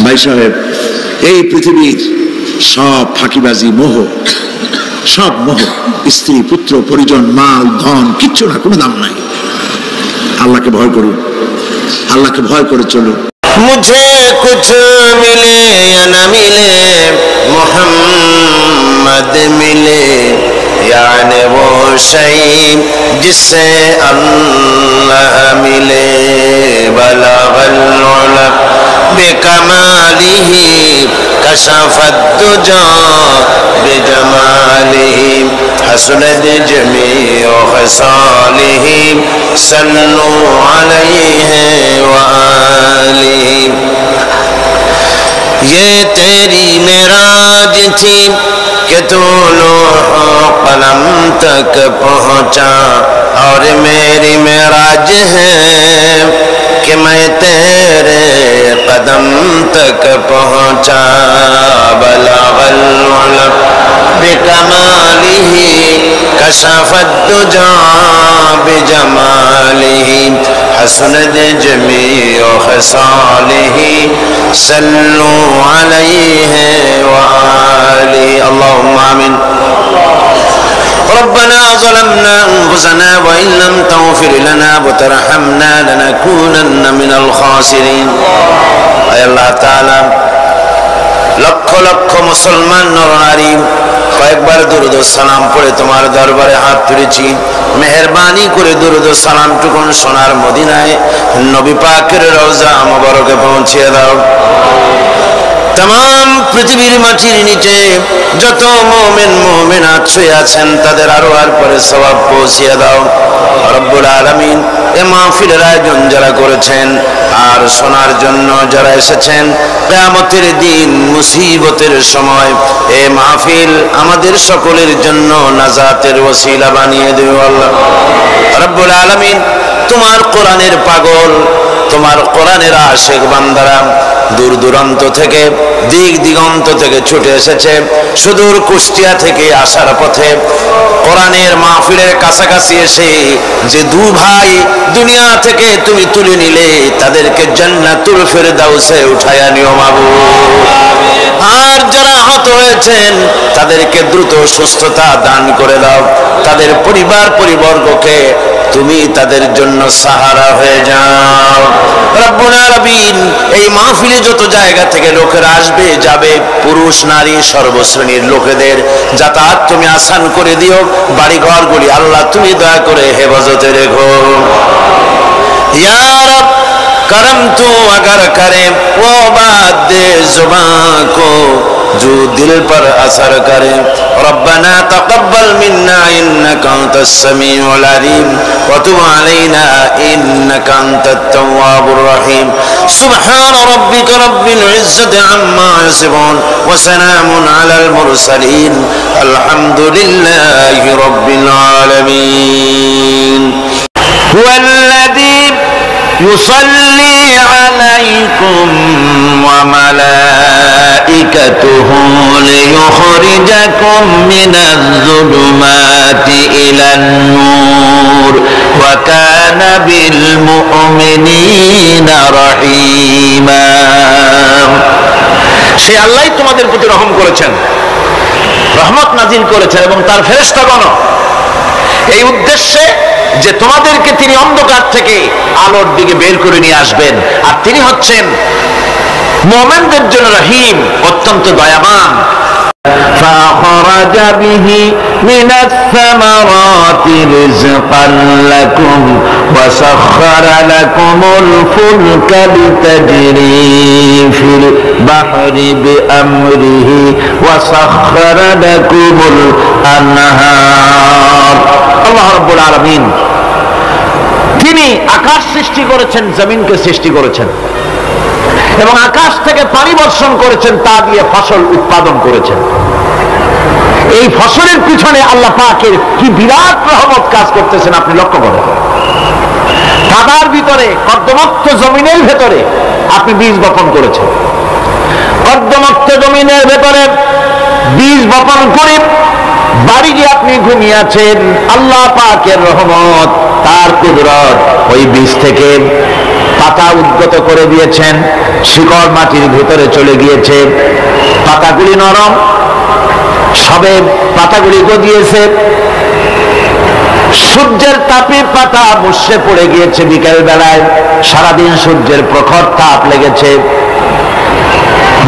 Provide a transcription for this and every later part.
ভাই সাহেব, এই পৃথিবীর সব ফাঁকিবাজি, মোহ, সব মোহ, স্ত্রী, পুত্র, পরিজন, মাল, ধন, কিচ্ছু না, কোনো দাম নাই। আল্লাহকে ভয় করুন, আল্লাহকে ভয় করে চলুন। मुझे कुछ मिले या न मिले, मोहम्मद मिले, यानी वो शई जिससे अल्लाह मिले। बलगल उला बिकमालिही कशफत दुजा बिजमालिही हसनत जमीउ खसालिही सल्लु अलैहि व आलिही। ये तेरी मेराज थी कि तू लोहो कलम तक पहुँचा, और मेरी मेराज है कि मैं तेरे कदम तक पहुँचा। बलगल उला बिकमालिही कशफत दुजा बिजमालिही हसनत जमीउ खसालिही सल्लु अलैहि व आलिही। अल्लाहुम्मा आमीन। रब्बना ज़लमना अनफुसना व इन लम तगफिर लना व तरहमना लनकूनन्ना मिनल खासिरिन। आय अल्लाह ताआला, লক্ষ লক্ষ মুসলমান নরনারী কয়েকবার দুরূদ ও সালাম পড়ে তোমার দরবারে হাত তুলেছি। মেহেরবানি করে দুরূদ ও সালামটুকুন সোনার মদিনায় নবী পাকের রওজা মুবারকে পৌঁছিয়ে দাও। तमाम পৃথিবীর মাটির নিচে যত মুমিন মুমিনাত শুয়ে আছেন তাদের আরোহার পরে সওয়াব পৌঁছিয়ে দাও রব্বুল আলামিন। এ মাহফিলের আয়োজন যারা করেছেন আর শোনার জন্য যারা এসেছেন, কিয়ামতের দিন মুসিবতের সময় এ মাহফিল আমাদের সকলের জন্য নাজাতের ওসিলা বানিয়ে দিও আল্লাহ রব্বুল আলামিন। তোমার কোরআনের পাগল, তোমার কোরআনের আশিক বান্দারা দূর দূরান্ত থেকে, দিক দিগন্ত থেকে ছুটে এসেছে। সুদূর কুষ্টিয়া থেকে আসার পথে কোরআনের মাহফিলের কাছাকাছি এসে যে দু ভাই দুনিয়া থেকে তুমি তুলে নিলে, তাদেরকে জান্নাতুল ফেরদাউসে উঠায়া নিও মাবুদ। আর যারা আহত হয়েছেন তাদেরকে দ্রুত সুস্থতা দান করে দাও। তাদের পরিবার পরিবর্গকে তুমি তাদের জন্য সাহারা হয়ে যাও রব্বুল আলামিন। এই মাহফিলে যত জায়গা থেকে লোকেরা আসবে যাবে, পুরুষ নারী সর্বশ্রেণীর লোকেদের যাতায়াত তুমি আসান করে দিও। বাড়ি ঘরগুলি আল্লাহ তুমি দয়া করে হেফাজতে রেখো ইয়া রব। करम तू अगर करे वो बात दे जुबान को जो दिल पर असर करे। रब्बना तक़ब्बल मिन्ना इन्नका अंतस समीउल अलीम व तुब अलैना इन्नका अंतत तव्वाबुर रहीम। सुब्हान रब्बिका रब्बिल इज्जति अम्मा यसिफून व सलामुन अलल मुरसलीन अल्हम्दुलिल्लाहि रब्बिल आलमीन। हुवल्लज़ी युसल्ली अलैकुम व मलाइकतुहु लियुखरिजाकुम मिनज़ ज़ुलुमाति इलन नूर व काना बिल मुमिनीना रहीमा। সে আল্লাহই তোমাদের প্রতি রহম করেছেন, রহমত নাজিল করেছেন এবং তার ফেরেশতাগণ এই উদ্দেশ্যে যে তোমাদেরকে তিনি অন্ধকার থেকে আলোর দিকে বের করে নিয়ে আসবেন। আর তিনি হচ্ছেন মুমিনদের জন্য রহিম, অত্যন্ত দয়াবান। فأخرج به من الثمرات رزقا لكم وسخر لكم الفلك لتجري في البحر بأمره وسخر لكم الأنهار। আল্লাহ রাব্বুল আলামিন তিনি আকাশ সৃষ্টি করেছেন, জমিনকে সৃষ্টি করেছেন এবং আকাশ থেকে পানি বর্ষণ করেছেন, তা দিয়ে ফসল উৎপাদন করেছেন। এই ফসলের পিছনে আল্লাহ পাকের কি বিরাট রহমত কাজ করতেছেন আপনি লক্ষ্য করেন। কাদার ভিতরে, কর্দমাক্ত জমিনের ভেতরে আপনি বীজ বপন করেছেন। কর্দমাক্ত জমিনের ভেতরে বীজ বপন করে বাড়ি গিয়ে আপনি ঘুমিয়ে আছেন। আল্লাহ পাকের রহমত, তার কুদরত, ওই বীজ থেকে পাতা উদ্গত করে দিয়েছেন, শিকড় মাটির ভিতরে চলে গিয়েছে, পাতাগুলি নরম, সবে পাতাগুলি গজিয়েছে, সূর্যের তাপে পাতা মুষড়ে পড়ে গিয়েছে বিকেল বেলায়, সারাদিন সূর্যের প্রখর তাপ লেগেছে।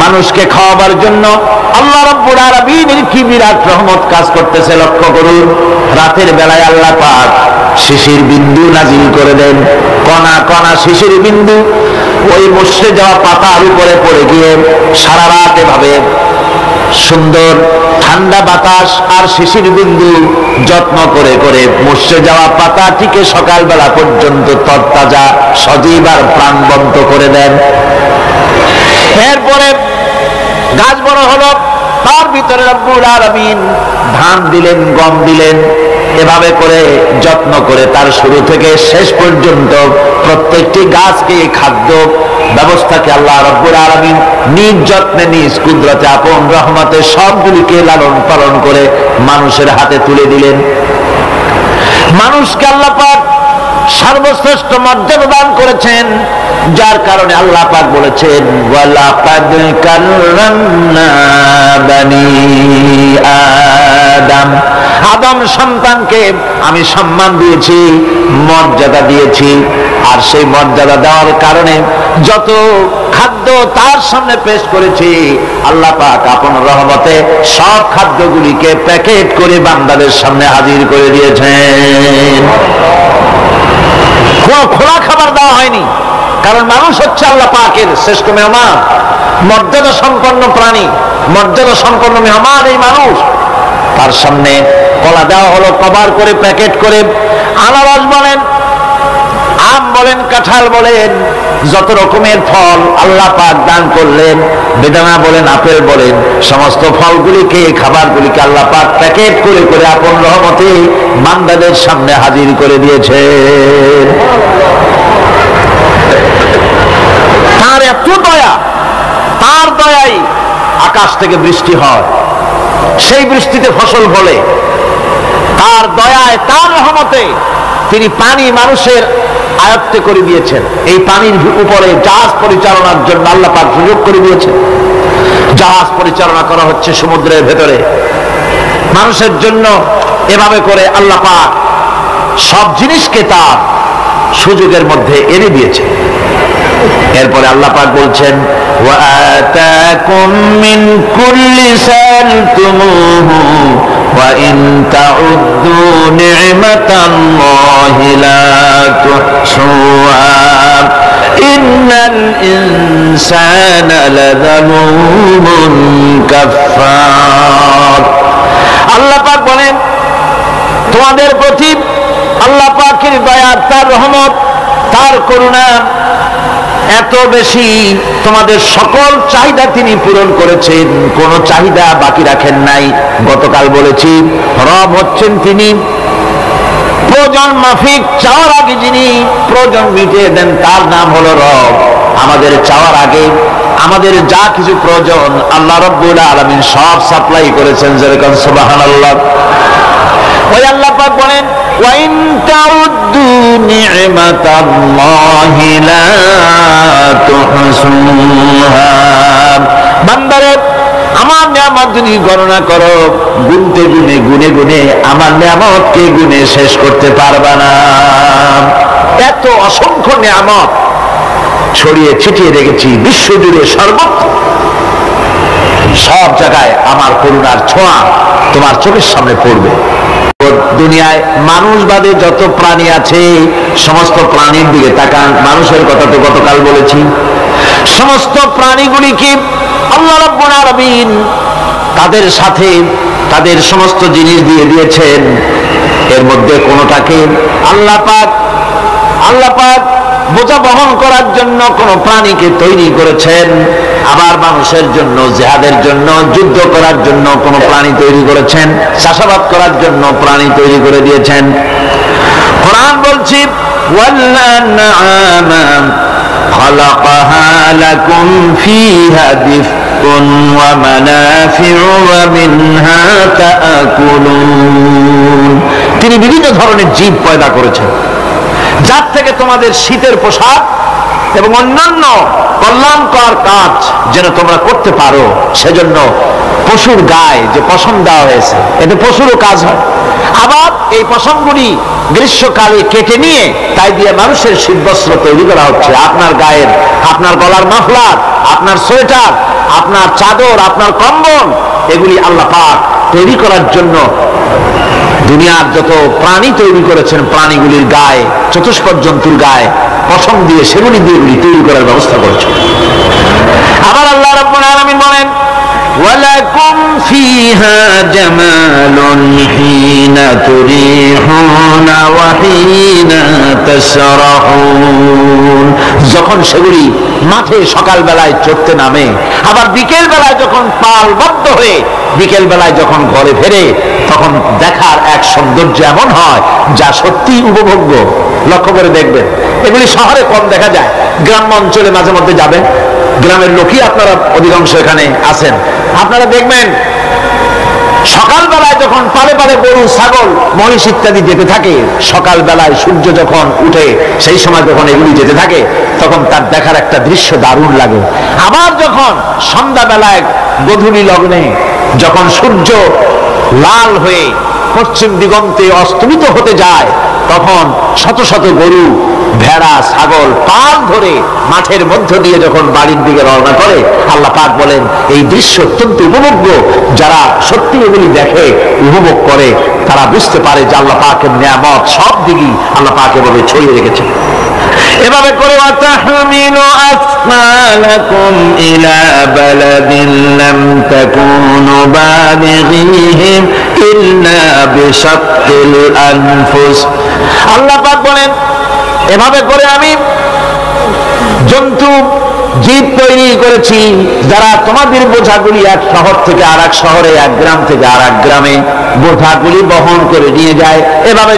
মানুষকে খাওয়াবার জন্য আল্লাহ রাব্বুল আলামিনের কি বিরাট রহমত কাজ করতেছে লক্ষ্য করুন। রাতের বেলায় আল্লাহ পাক শিশির বিন্দু নাজিল করে দেন, কণা কণা শিশির বিন্দু ওই মুষড়ে যাওয়া পাতার উপরে পড়ে গিয়ে সারা রাত এভাবে সুন্দর ঠান্ডা বাতাস আর শিশির বিন্দু যত্ন করে করে মুষড়ে যাওয়া পাতাটিকে সকালবেলা পর্যন্ত তরতাজা সজীব আর প্রাণবন্ত করে দেন। এরপরে গাছ বড় হলো, তার ভিতরে রব্বুল আলামিন ধান দিলেন, গম দিলেন, এভাবে করে যত্ন করে তার শুরু থেকে শেষ পর্যন্ত প্রত্যেকটি গাছকে খাদ্য ব্যবস্থাকে আল্লাহ রব্বুল আলামিন নিজ যত্নে নিজ কুদরতে আপন রহমতে সবগুলিকে লালন পালন করে মানুষের হাতে তুলে দিলেন। মানুষকে আল্লাহ পাক সর্বশ্রেষ্ঠ মর্যাদা দান করেছেন, যার কারণে আল্লাহ পাক বলেছেন ওয়ালাকাদ কাররামনা বানি আদম, আদম সন্তানকে আমি সম্মান দিয়েছি, মর্যাদা দিয়েছি। আর সেই মর্যাদা দেওয়ার কারণে যত খাদ্য তার সামনে পেশ করেছি, আল্লাহ পাক আপন রহমতে সব খাদ্যগুলিকে প্যাকেট করে বান্দাদের সামনে হাজির করে দিয়েছেন। খোলা খাবার দেওয়া হয়নি, কারণ মানুষ হচ্ছে আল্লাহ পাকের শ্রেষ্ঠ মেহমান, মর্যাদা সম্পন্ন প্রাণী, মর্যাদা সম্পন্ন মেহমান এই মানুষ। তার সামনে কলা দেওয়া হলো কভার করে, প্যাকেট করে। আনারস বলেন, আম বলেন, কাঁঠাল বলেন, যত রকমের ফল আল্লাহ পাক দান করলেন, বেদানা বলেন, আপেল বলেন, সমস্ত ফলগুলিকে খাবারগুলিকে আল্লাহ পাক প্যাকেট করে করে আপন রহমতে বান্দাদের সামনে হাজির করে দিয়েছেন। তার এত দয়া, তার দয়াই আকাশ থেকে বৃষ্টি হয়, সেই বৃষ্টিতে ফসল ফলে। তার দয়ায়, তার রহমতে তিনি পানি মানুষের আয়ত্তে করে দিয়েছেন। এই পানির উপরে জাহাজ পরিচালনার জন্য আল্লাহ পাক সুযোগ করে দিয়েছেন। জাহাজ পরিচালনা করা হচ্ছে সমুদ্রের ভেতরে মানুষের জন্য। এভাবে করে আল্লাহ পাক সব জিনিসকে তার সুযোগের মধ্যে এনে দিয়েছে। এরপরে আল্লাহ পাক বলছেন ওয়া আতাকুম মিন কুল্লি সালতুমুহু ওয়া ইন তাউদ্দু নি'মাতাল্লাহি লা তুহসুহা ইন্নাল ইনসানা লাযালুমুন কাফফার। আল্লাহ পাক বলেন তোমাদের প্রতি আল্লাহ পাকের দয়া, তার রহমত, তার করুণা এত বেশি, তোমাদের সকল চাহিদা তিনি পূরণ করেছেন, কোন চাহিদা বাকি রাখেন নাই। গতকাল বলেছি রব হচ্ছেন তিনি প্রয়োজন মাফিক চাওয়ার আগে যিনি প্রয়োজন মিটিয়ে দেন, তার নাম হলো রব। আমাদের চাওয়ার আগে আমাদের যা কিছু প্রয়োজন আল্লাহ রাব্বুল আলামিন সব সাপ্লাই করেছেন, যেরকম সুবহানাল্লাহ। ওই আল্লাহ পাক বলেন ওয়া ইন তাউদ্দু নি'মাতাল্লাহি লা তুহসুহা। বান্দারে আমার নিয়ামত যদি গণনা করো, গুনতে গুনে গুনে গুনে আমার নিয়ামতকে গুনে শেষ করতে পারবা না। এত অসংখ্য নিয়ামত ছড়িয়ে ছিটিয়ে রেখেছি বিশ্বজুড়ে, সর্বত্র সব জায়গায় আমার করুণার ছোঁয়া তোমার চোখের সামনে পড়বে। দুনিয়ায় মানুষ বাদে যত প্রাণী আছে সমস্ত প্রাণীর দিকে তাকান। মানুষের কথা তো গতকাল বলেছি। সমস্ত প্রাণীগুলিকে আল্লাহ রাব্বুল আলামিন তাদের সাথে তাদের সমস্ত জিনিস দিয়ে দিয়েছেন। এর মধ্যে কোনটাকে আল্লাহ পাক বোঝা বহন করার জন্য কোন প্রাণীকে তৈরি করেছেন, আবার মানুষের জন্য, জিহাদের জন্য, যুদ্ধ করার জন্য কোন প্রাণী তৈরি করেছেন, চাষাবাদ করার জন্য প্রাণী তৈরি করে দিয়েছেন। কোরআন বলছি ওয়াল-আনআমা খালাকাহা লাকুম ফীহা দিফকুন ওয়া মানাফিউ ওয়া মিনহা তাআকুলুন। তিনি বিভিন্ন ধরনের জীব পয়দা করেছেন, যার থেকে তোমাদের শীতের পোশাক এবং অন্যান্য কল্যাণকর কাজ যেন তোমরা করতে পারো, সেজন্য পশুর গায়ে যে পশম দেওয়া হয়েছে, এতে পশুরও কাজ হয়। আবার এই পশমগুলি গ্রীষ্মকালে কেটে নিয়ে তাই দিয়ে মানুষের শীতবস্ত্র তৈরি করা হচ্ছে। আপনার গায়ের, আপনার গলার মাফলার, আপনার সোয়েটার, আপনার চাদর, আপনার কম্বল, এগুলি আল্লাহ পাক তৈরি করার জন্য দুনিয়ার যত প্রাণী তৈরি করেছেন, প্রাণীগুলির গায়ে, চতুষ্পদ জন্তুর গায়ে পশম দিয়ে সেগুলি দিয়ে এগুলি তৈরি করার ব্যবস্থা করেছেন। আবার আল্লাহ রাব্বুল আলামিন বলেন, ওয়ালাকুম ফিহা জামালুন হিনা তুরিহুনা ওয়া হিনা তাসরাহুন। যখন সেগুলি মাঠে সকাল বেলায় চড়তে নামে, আবার বিকেল বেলায় যখন পালবদ্ধ হয়ে বিকেল বেলায় যখন ঘরে ফেরে, তখন দেখার এক সৌন্দর্য এমন হয় যা সত্যি উপভোগ্য। লক্ষ্য করে দেখবেন, এগুলি শহরে কম দেখা যায়, গ্রাম্য অঞ্চলে মাঝে মধ্যে যাবেন, গ্রামের লোকই আপনারা অধিকাংশ এখানে আছেন, আপনারা দেখবেন সকালবেলায় যখন পালে পালে গরু, ছাগল, মহিষ ইত্যাদি যেতে থাকে, সকালবেলায় সূর্য যখন উঠে সেই সময় যখন এগুলি যেতে থাকে, তখন তার দেখার একটা দৃশ্য দারুণ লাগে। আবার যখন সন্ধ্যাবেলায় গধূলি লগ্নে যখন সূর্য লাল হয়ে পশ্চিম দিগন্তে অস্তমিত হতে যায়, তখন শত শত গরু, ভেড়া, ছাগল পাল ধরে মাঠের মধ্য দিয়ে যখন বাড়ির দিকে রওনা করে, আল্লাহ পাক বলেন এই দৃশ্য অত্যন্ত উপভোগ্য। যারা সত্যি এগুলি দেখে, উপভোগ করে, তারা বুঝতে পারে যে আল্লাহ পাকের নিয়ামত সব দিকই আল্লাহ পাক এভাবে ছড়িয়ে রেখেছেন। এভাবে করে ওয়াতাহমিলু আসমালাকুম ইলা বালাদিন লাম তাকুনু বালিগিহি ইল্লা বিশাক্কিল আনফুস। আল্লাহ পাক বলেন, এভাবে করে আমি জন্তু জীব তৈরি করেছি যারা তোমাদের বোঝাগুলি এক শহর থেকে আর এক শহরে, এক গ্রাম থেকে আর এক গ্রামে বোঝাগুলি বহন করে নিয়ে যায়। এভাবে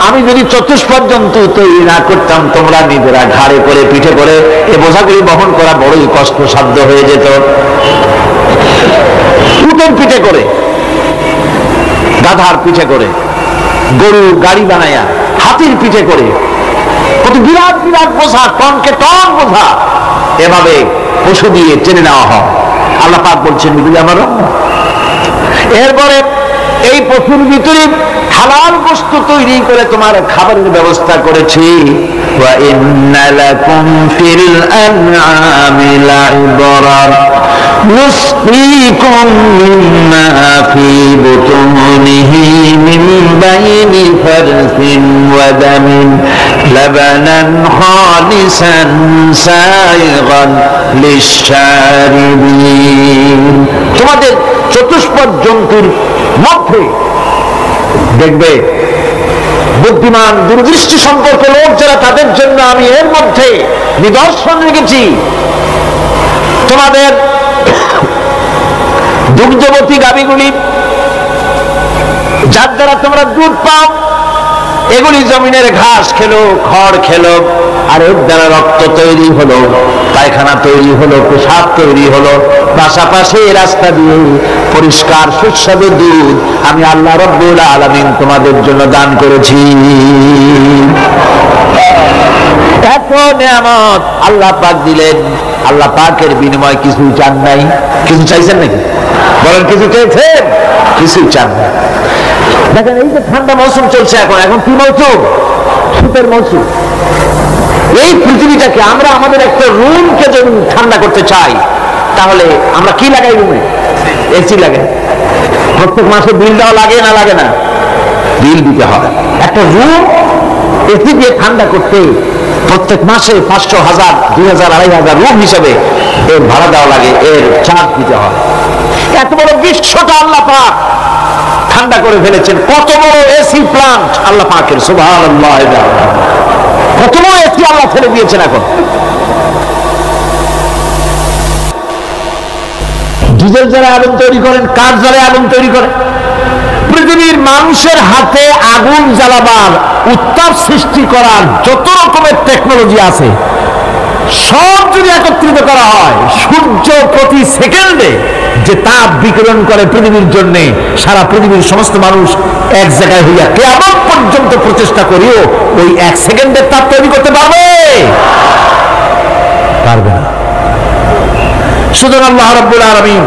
আমি যদি চতুষ্পদ জন্তু তৈরি না করতাম, তোমরা নিজেরা ঘাড়ে করে, পিঠে করে এই বোঝাগুলি বহন করা বড়ই কষ্টসাধ্য হয়ে যেত। উটের পিঠে করে, গাধার পিঠে করে, গরু গাড়ি বানায়া, হাতির পিঠে করে, কত বিরাট বিরাট বোঝা, টনকে টন বোঝা এভাবে পশু দিয়ে টেনে নেওয়া হয়। আল্লাহ পাক বলছেন এগুলি আমার রহমত। এরপরে এই পশুর ভিতরে হালাল বস্তু তৈরি করে তোমার খাবারের ব্যবস্থা করেছি। ওয়া ইন্না লাকুম ফিল আনআমি লাইবরা নুসকিকুম মিম্মা ফি বুতুনিহি মিন বাইনি ফারসিন ওয়া দামিন লাবানান খালিসান সাইগান লিশশারিবিন। তোমাদের চতুষ্পদ জন্তুর মধ্যে দেখবে বুদ্ধিমান, দূরদৃষ্টি সম্পর্ক লোক যারা, তাদের জন্য আমি এর মধ্যে নিদর্শন রেখেছি। তোমাদের দুগ্ধবতী গাভীগুলি, যার দ্বারা তোমরা দুধ পাও, এগুলি জমিনের ঘাস খেলো, খড় খেলো, আর এর দ্বারা রক্ত তৈরি হলো, পায়খানা তৈরি হলো, পেশাব তৈরি হলো। পাশাপাশি রাস্তা দিয়ে পরিষ্কার সুস্বাদু দুধ আমি আল্লাহ রাব্বুল আলামিন তোমাদের জন্য দান করেছি। এত নিয়ামত আল্লাহ পাক দিলেন, আল্লাহ পাকের বিনিময় কিছু চান নাই। কিছু চাইছেন নাকি? বলেন, কিছু চেয়েছেন? কিছু চান না। দেখেন, এই যে ঠান্ডা মৌসুম চলছে, এখন কি মৌসুম? শীতের মৌসুম। এই পৃথিবীটাকে আমরা আমাদের একটা রুমকে যদি ঠান্ডা করতে চাই, তাহলে আমরা কি লাগাই রুমে? এসি লাগাই। প্রত্যেক মাসে বিল দেওয়া লাগে না? লাগে না? বিল দিতে হয়। একটা রুম এসি দিয়ে ঠান্ডা করতে প্রত্যেক মাসে 500, 1000, 2000, 2500 রুম হিসেবে এর ভাড়া দেওয়া লাগে, এর চার্জ দিতে হয়। এত বড় বিশ্বটা আল্লাহ পাক ঠান্ডা করে ফেলেছেন। কত বড় এসি প্লান্ট আল্লাহ পাকের, সুবহানাল্লাহ। কত বড় এসি আল্লাহ ছেড়ে দিয়েছেন। এখন ডিজেল যারা আগুন তৈরি করেন, কাঠ জ্বালে আগুন তৈরি করেন, পৃথিবীর মানুষের হাতে আগুন জ্বালাবার, উত্তাপ সৃষ্টি করার যত রকমের টেকনোলজি আছে, সব যদি একত্রিত করা হয়, সূর্য প্রতি সেকেন্ডে যে তাপ বিকিরণ করে পৃথিবীর জন্য, সারা পৃথিবীর সমস্ত মানুষ এক জায়গায় হইয়া কিয়ামত পর্যন্ত প্রচেষ্টা করিও ওই 1 সেকেন্ডের তাপ তৈরি করতে পারবে? পারবে না। সুতরাং আল্লাহ রাব্বুল আলামিন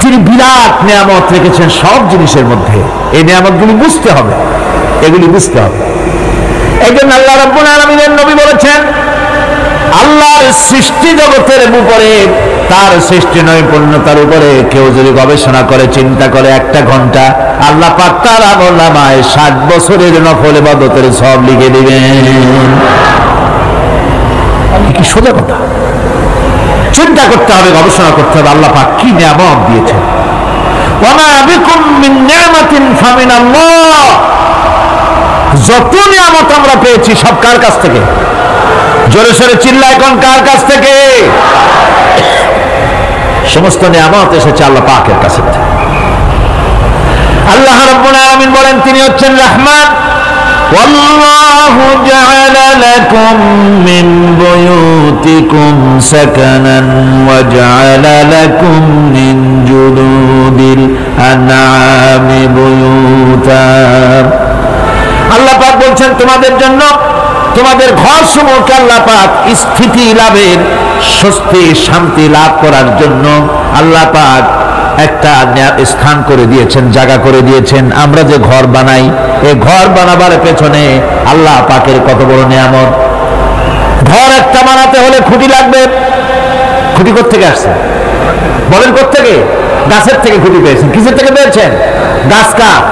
তিনি বিরাট নিয়ামত রেখেছেন সব জিনিসের মধ্যে। এই নিয়ামতগুলি বুঝতে হবে, এগুলি বুঝতে হবে। এই জন্য আল্লাহ রাব্বুল আলামিনের নবী বলেছেন, আল্লাহর সৃষ্টি জগতের উপরে, তার সৃষ্টি নৈপুণ্যতার উপরে কেউ যদি গবেষণা করে, চিন্তা করে 1 ঘন্টা, আল্লাহ পাক তার আমলনামায় 60 বছরের নফল ইবাদতের সওয়াব লিখে দিবেন। কি সোজা কথা। চিন্তা করতে হবে, গবেষণা করতে হবে আল্লাহ পাক কি নিয়ামত দিয়েছেন। ওয়ামা বিকুম মিন নি'মাতিন ফামিনাল্লাহ। যত নিয়ামত আমরা পেয়েছি সব কার কাছ থেকে? জোরে সোরে চিল্লায় কোন কার কাছ থেকে? সমস্ত নিয়ামত এসেছে আল্লাহ পাকের কাছ থেকে। আল্লাহ রাব্বুল আলামিন বলেন তিনি হচ্ছেন রহমান। والله جعل لكم من بيوتكم سكنا وجعل لكم من جلود الأنعام بيوتا। আল্লাহ পাক বলছেন তোমাদের জন্য তোমাদের ঘর সমূহকে আল্লাহ পাক স্থিতি লাভের, স্বস্তি শান্তি লাভ করার জন্য আল্লাহ পাক একটা স্থান করে দিয়েছেন, জায়গা করে দিয়েছেন। আমরা যে ঘর বানাই, এই ঘর বানাবার পেছনে আল্লাহ পাকের কত বড় নিয়ামত। ঘর একটা বানাতে হলে খুঁটি লাগবে। খুঁটি কোত্থেকে আসছে বলেন? কোত্থেকে? গাছের থেকে খুঁটি পেয়েছেন। কিসের থেকে পেয়েছেন? গাছ কাঠ।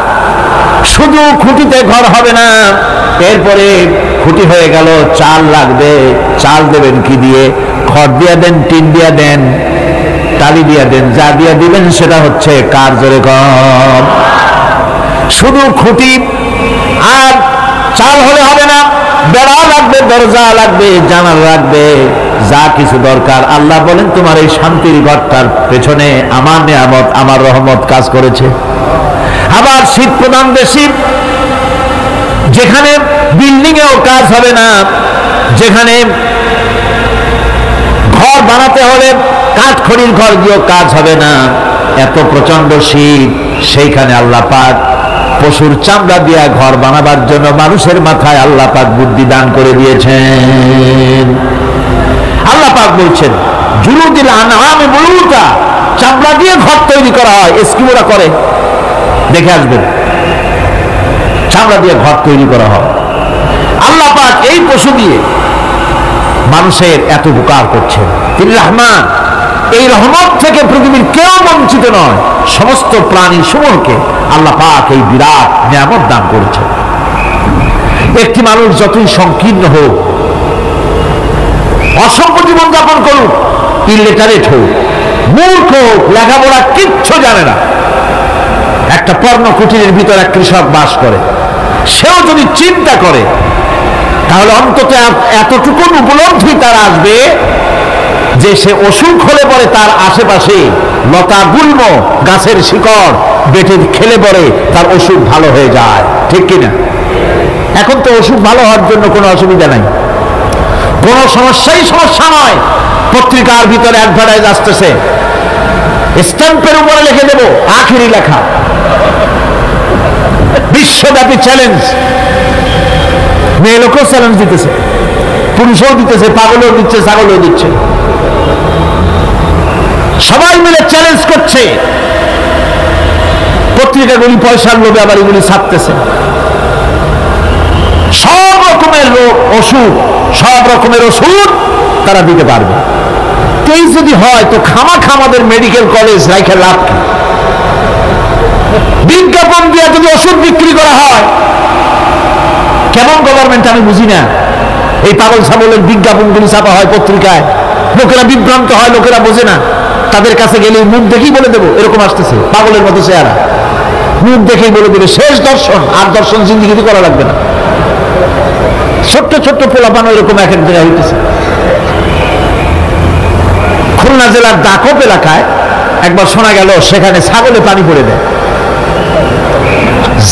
শুধু খুঁটিতে ঘর হবে না, এরপরে খুঁটি হয়ে গেল, চাল লাগবে। চাল দেবেন কি দিয়ে? খড় দিয়ে দেন, টিন দিয়ে দেন, টালি দিয়ে দেন, যা দিয়ে দিবেন সেটা হচ্ছে কার? জোরে কম। শুধু খুঁটি আর চাল হলে হবে না, বেড়া লাগবে, দরজা লাগবে, জানালা লাগবে, যা কিছু দরকার। আল্লাহ বলেন তোমার এই শান্তির ঘরটার পেছনে আমার নিয়ামত, আমার রহমত কাজ করেছে। আবার শীত প্রধান দেশে, যেখানে বিল্ডিং এও কাজ হবে না, যেখানে ঘর বানাতে হলে কাঠখড়ির ঘর দিয়েও কাজ হবে না, এত প্রচন্ড শীত, সেইখানে আল্লাহ পাক পশুর চামড়া দিয়া ঘর বানাবার জন্য মানুষের মাথায় আল্লাহ পাক বুদ্ধি দান করে দিয়েছেন। আল্লাহ পাক বলছেন জুলুদিল আনআমি বুয়ুতা, চামড়া দিয়ে ঘর তৈরি করা হয়। এস্কিমোরা করে, দেখে আসবেন, চামড়া দিয়ে ঘর তৈরি করা হয়। আল্লাহ পাক এই পশু দিয়ে মানুষের এত উপকার করছেন। তিনি রহমান। এই রহমত থেকে পৃথিবীর কেউ বঞ্চিত নয়। সমস্ত প্রাণী সমূহকে আল্লাহ পাক এই বিরাট নিয়ামত দান করেছেন। একটি মানুষ যতই সংকীর্ণ হোক, অসভ্য জীবনযাপন করুক, ইলিটারেট হোক, মূর্খ হোক, লেখাপড়া কিচ্ছু জানে না, একটা পর্ণ কুটিরের ভিতর এক কৃষক বাস করে, সেও যদি চিন্তা করে তাহলে অন্তত এতটুকু উপলব্ধি তার আসবে যে সে অসুখ হলে পরে তার আশেপাশে লতা গুল্ম, গাছের শিকড় বেটে খেলে পরে তার অসুখ ভালো হয়ে যায়। ঠিক কিনা? এখন তো অসুখ ভালো হওয়ার জন্য কোনো অসুবিধা নাই, কোনো সমস্যা নয়। পত্রিকার ভিতরে অ্যাডভার্টাইজ আসতেছে, স্ট্যাম্পের উপরে লিখে দেব আখেরি লেখা, বিশ্বব্যাপী চ্যালেঞ্জ। মেয়ে লোকও চ্যালেঞ্জ দিতেছে, পুরুষও দিতেছে, পাগলও দিচ্ছে, ছাগলও দিচ্ছে, সবাই মিলে চ্যালেঞ্জ করছে। পত্রিকাগুলি পয়সার লোভে আবার এগুলি ছাপতেছে। সব রকমের অসুখ, সব রকমের ওষুধ তারা দিতে পারবে। এই যদি হয় তো খামাখা আমাদের মেডিকেল কলেজ রাইখে লাভ কি? বিজ্ঞাপন দিয়ে যদি ওষুধ বিক্রি করা হয়, কেমন গভর্নমেন্ট আমি বুঝি না। এই পাগল ছাগলের বিজ্ঞাপনগুলি ছাপা হয় পত্রিকায়, লোকেরা বিভ্রান্ত হয়, লোকেরা বোঝে না। তাদের কাছে গেলে মুখ দেখেই বলে দেবো এরকম আসতেছে, পাগলের মতো চেহারা, মুখ দেখেই বলে দেবে শেষ দর্শন, আর দর্শন জিন্দিগিতে করা লাগবে না। ছোট্ট ছোট্ট পোলাপানো এরকম এক এক জায়গায় হইতেছে। খুলনা জেলার দাকপ এলাকায় একবার শোনা গেল সেখানে ছাগলে পানি পড়ে দেয়,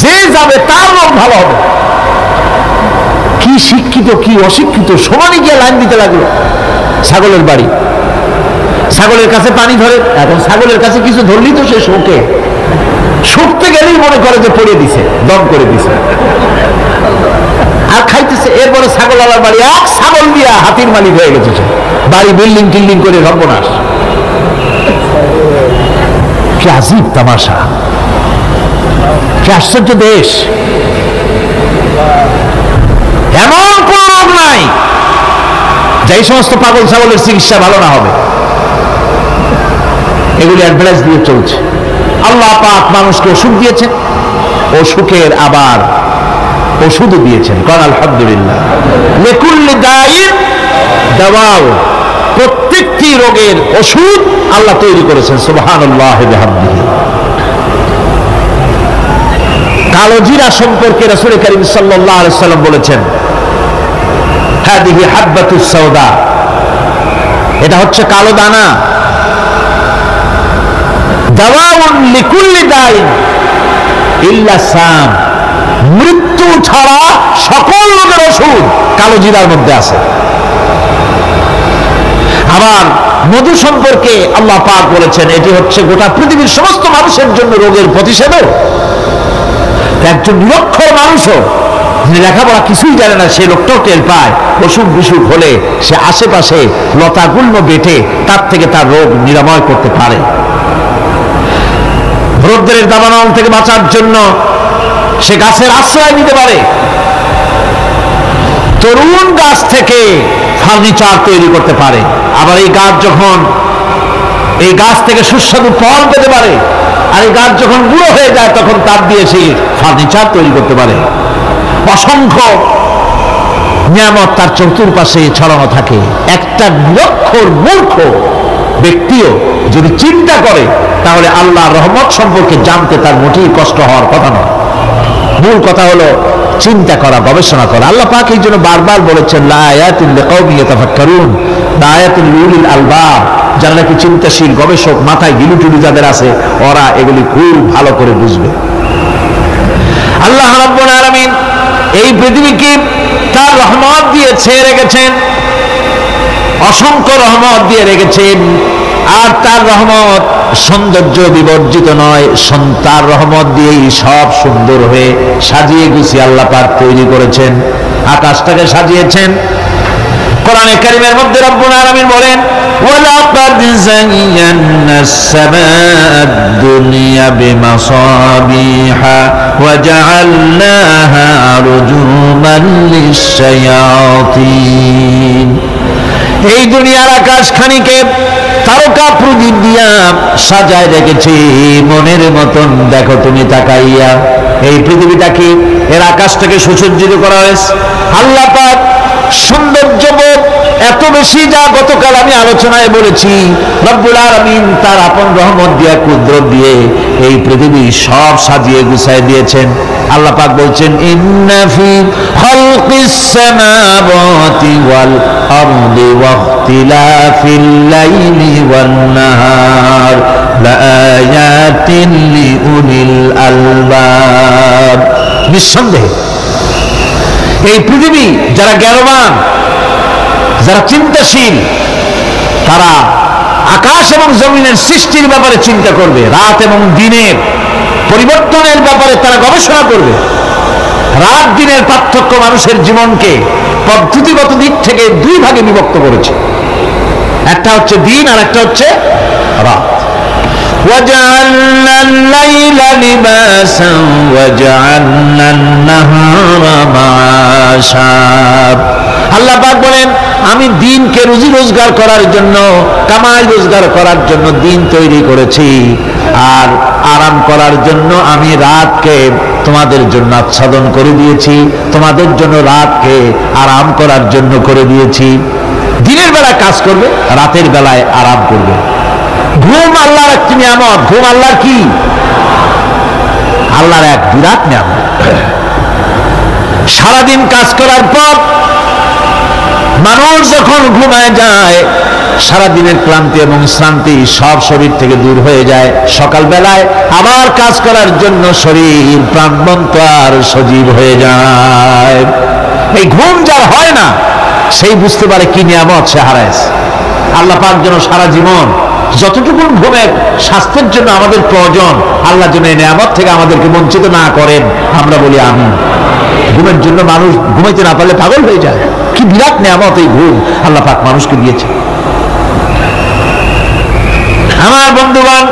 যে যাবে তার রোগ ভালো হবে। কি শিক্ষিত কি অশিক্ষিত সমানে গিয়ে লাইন দিতে লাগলো। ছাগলের বাড়ি, ছাগলের কাছে পানি ধরে, এখন ছাগলের কাছে কিছু ধরলি তো সে শোকে, শুকতে গেলেই মনে করে যে পড়ে দিছে, দম করে দিছে। আর খাইতেছে। এরপরে ছাগল আলার বাড়ি, এক ছাগল দিয়া হাতির মালিক হয়ে গেছে, বাড়ি বিল্ডিং টিল্ডিং করে সর্বনাশ। কি আজীব তামাশা, কি আশ্চর্য দেশ। এমন কোন রোগ নাই যে এই সমস্ত পাগল ছাগলের চিকিৎসা ভালো না হবে। এগুলি অ্যাডভার্টাইজ দিয়ে চলছে। আল্লাহ পাক মানুষকে ওষুধ দিয়েছেন, অসুখের আবার ওষুধও দিয়েছেন। কারণ আলহামদুলিল্লাহ, লিকুল্লি দাইন দাওয়াও, প্রত্যেকটি রোগের ওষুধ আল্লাহ তৈরি করেছেন। সুবহানাল্লাহ বিহামদিহি। কালো জিরা সম্পর্কে রাসূল করিম সাল্লাল্লাহু আলাইহি ওয়াসাল্লাম বলেছেন, হাদিহি হাব্বাতুস সাওদা, এটা হচ্ছে কালো দানা। দাওয়াউন লিকুল্লি দাইন ইল্লা সাম, মৃত্যু ছাড়া সকল রোগের ওষুধ কালো জিরার মধ্যে আছে। আবার মধু সম্পর্কে আল্লাহ পাক বলেছেন, এটি হচ্ছে গোটা পৃথিবীর সমস্ত মানুষের জন্য রোগের প্রতিষেধক। একজন নিরক্ষর মানুষও, যিনি লেখাপড়া কিছুই জানে না, সে লোকটাও টের পায় অসুখ বিসুখ হলে সে আশেপাশে লতাগুল্ম বেটে তার থেকে তার রোগ নিরাময় করতে পারে। রোদ্রের দাবানল থেকে বাঁচার জন্য সে গাছের আশ্রয় নিতে পারে। তরুণ গাছ থেকে ফার্নিচার তৈরি করতে পারে। আবার এই গাছ থেকে সুস্বাদু ফল পেতে পারে। আর এই গাছ যখন বুড়ো হয়ে যায় তখন তার দিয়ে সে ফার্নিচার তৈরি করতে পারে। অসংখ্য নিয়ামত তার চতুর্পাশে ছড়ানো থাকে। একটা নিরক্ষর মূর্খ ব্যক্তিও যদি চিন্তা করে তাহলে আল্লাহর রহমত সম্পর্কে জানতে তার মোটেই কষ্ট হওয়ার কথা নয়। মূল কথা হলো চিন্তা করা, গবেষণা করা। আল্লাহ পাক এই জন্য বারবার বলেছেন, লা আয়াতুল লিকাউমিন ইয়াতাফাক্কারুন, লা আয়াতুল লিউলিল আলবাব, যারা নাকি চিন্তাশীল গবেষক, মাথায় গিলুটুলু যাদের আছে, ওরা এগুলি খুব ভালো করে বুঝবে। আল্লাহ রাব্বুল আলামিন এই পৃথিবীকে তার রহমত দিয়ে ছেয়ে রেখেছেন, অসংখ্য রহমত দিয়ে রেখেছেন। আর তার রহমত সৌন্দর্য বিবর্জিত নয়, তার রহমত দিয়েই সব সুন্দর হয়ে সাজিয়ে গুছিয়ে আল্লাহ পাক তৈরি করেছেন। আকাশটাকে সাজিয়েছেন। কোরআনে কারীমের মধ্যে রব্বুল আলামিন বলেন, ওয়ালাকাদ যায়্যানাস সামাআদ দুনিয়া বিমাসাবিহা ওয়া জাআলনাহা রুজুমান লিশ-শায়াতিন। এই দুনিয়ার আকাশখানিকে তারকা প্রদীপ দিয়া সাজায় রেখেছি মনের মতন। দেখো তুমি তাকাইয়া, এই পৃথিবীটাকে, এর আকাশটাকে সুসজ্জিত করা হয়েছে। আল্লাহ পাক সৌন্দর্যবোধ এত বেশি, যা গতকাল আমি আলোচনায় বলেছি, রব্বুল আলামিন তার আপন রহমত দিয়া, কুদরত দিয়ে এই পৃথিবী সব সাজিয়ে গুছায় দিয়েছেন। আল্লাহ পাক বলছেন, ইন্না ফি খালকিস সামাওয়াতি ওয়াল আরদি ওয়া ইখতিলাফিল লাইলি ওয়ান নাহার লাআয়াতিন লিউলিল আলবাব। নিঃসন্দেহে এই পৃথিবী, যারা জ্ঞানবান, যারা চিন্তাশীল, তারা আকাশ এবং জমিনের সৃষ্টির ব্যাপারে চিন্তা করবে। রাত এবং দিনের পরিবর্তনের ব্যাপারে তারা গবেষণা করবে। রাত দিনের পার্থক্য মানুষের জীবনকে পদ্ধতিগত দিক থেকে দুই ভাগে বিভক্ত করেছে। একটা হচ্ছে দিন আর একটা হচ্ছে রাত। وَجَعَلْنَا اللَّيْلَ لِبَاسًا وَجَعَلْنَا النَّهَارَ مَعَاشًا। আল্লাহ পাক বলেন, আমি দিনকে রুজি রোজগার করার জন্য, কামাই রোজগার করার জন্য দিন তৈরি করেছি, আর আরাম করার জন্য আমি রাতকে তোমাদের জন্য আচ্ছাদন করে দিয়েছি। তোমাদের জন্য রাতকে আরাম করার জন্য করে দিয়েছি। দিনের বেলায় কাজ করবে, রাতের বেলায় আরাম করবে। ঘুম আল্লাহর একটি নিয়ামত। ঘুম আল্লাহর কি? আল্লাহর এক বিরাট নিয়ামত। সারাদিন কাজ করার পর মানুষ যখন ঘুমায় যায়, সারাদিনের ক্লান্তি এবং শ্রান্তি সব শরীর থেকে দূর হয়ে যায়। সকালবেলায় আবার কাজ করার জন্য শরীর প্রাণবন্ত আর সজীব হয়ে যায়। এই ঘুম যার হয় না, সেই বুঝতে পারে কি নিয়ামত সে হারায়। আল্লাহ পাক যেন সারা জীবন যতটুকু ঘুমের স্বাস্থ্যের জন্য আমাদের প্রয়োজন, আল্লাহ যেন এই নিয়ামত থেকে আমাদেরকে বঞ্চিত না করেন, আমরা বলি আমিন। ঘুমের জন্য মানুষ ঘুমাইতে না পারলে পাগল হয়ে যায়। কি বিরাট নিয়ামত এই ঘুম আল্লাহ পাক মানুষকে দিয়েছে। আমার বন্ধুগণ,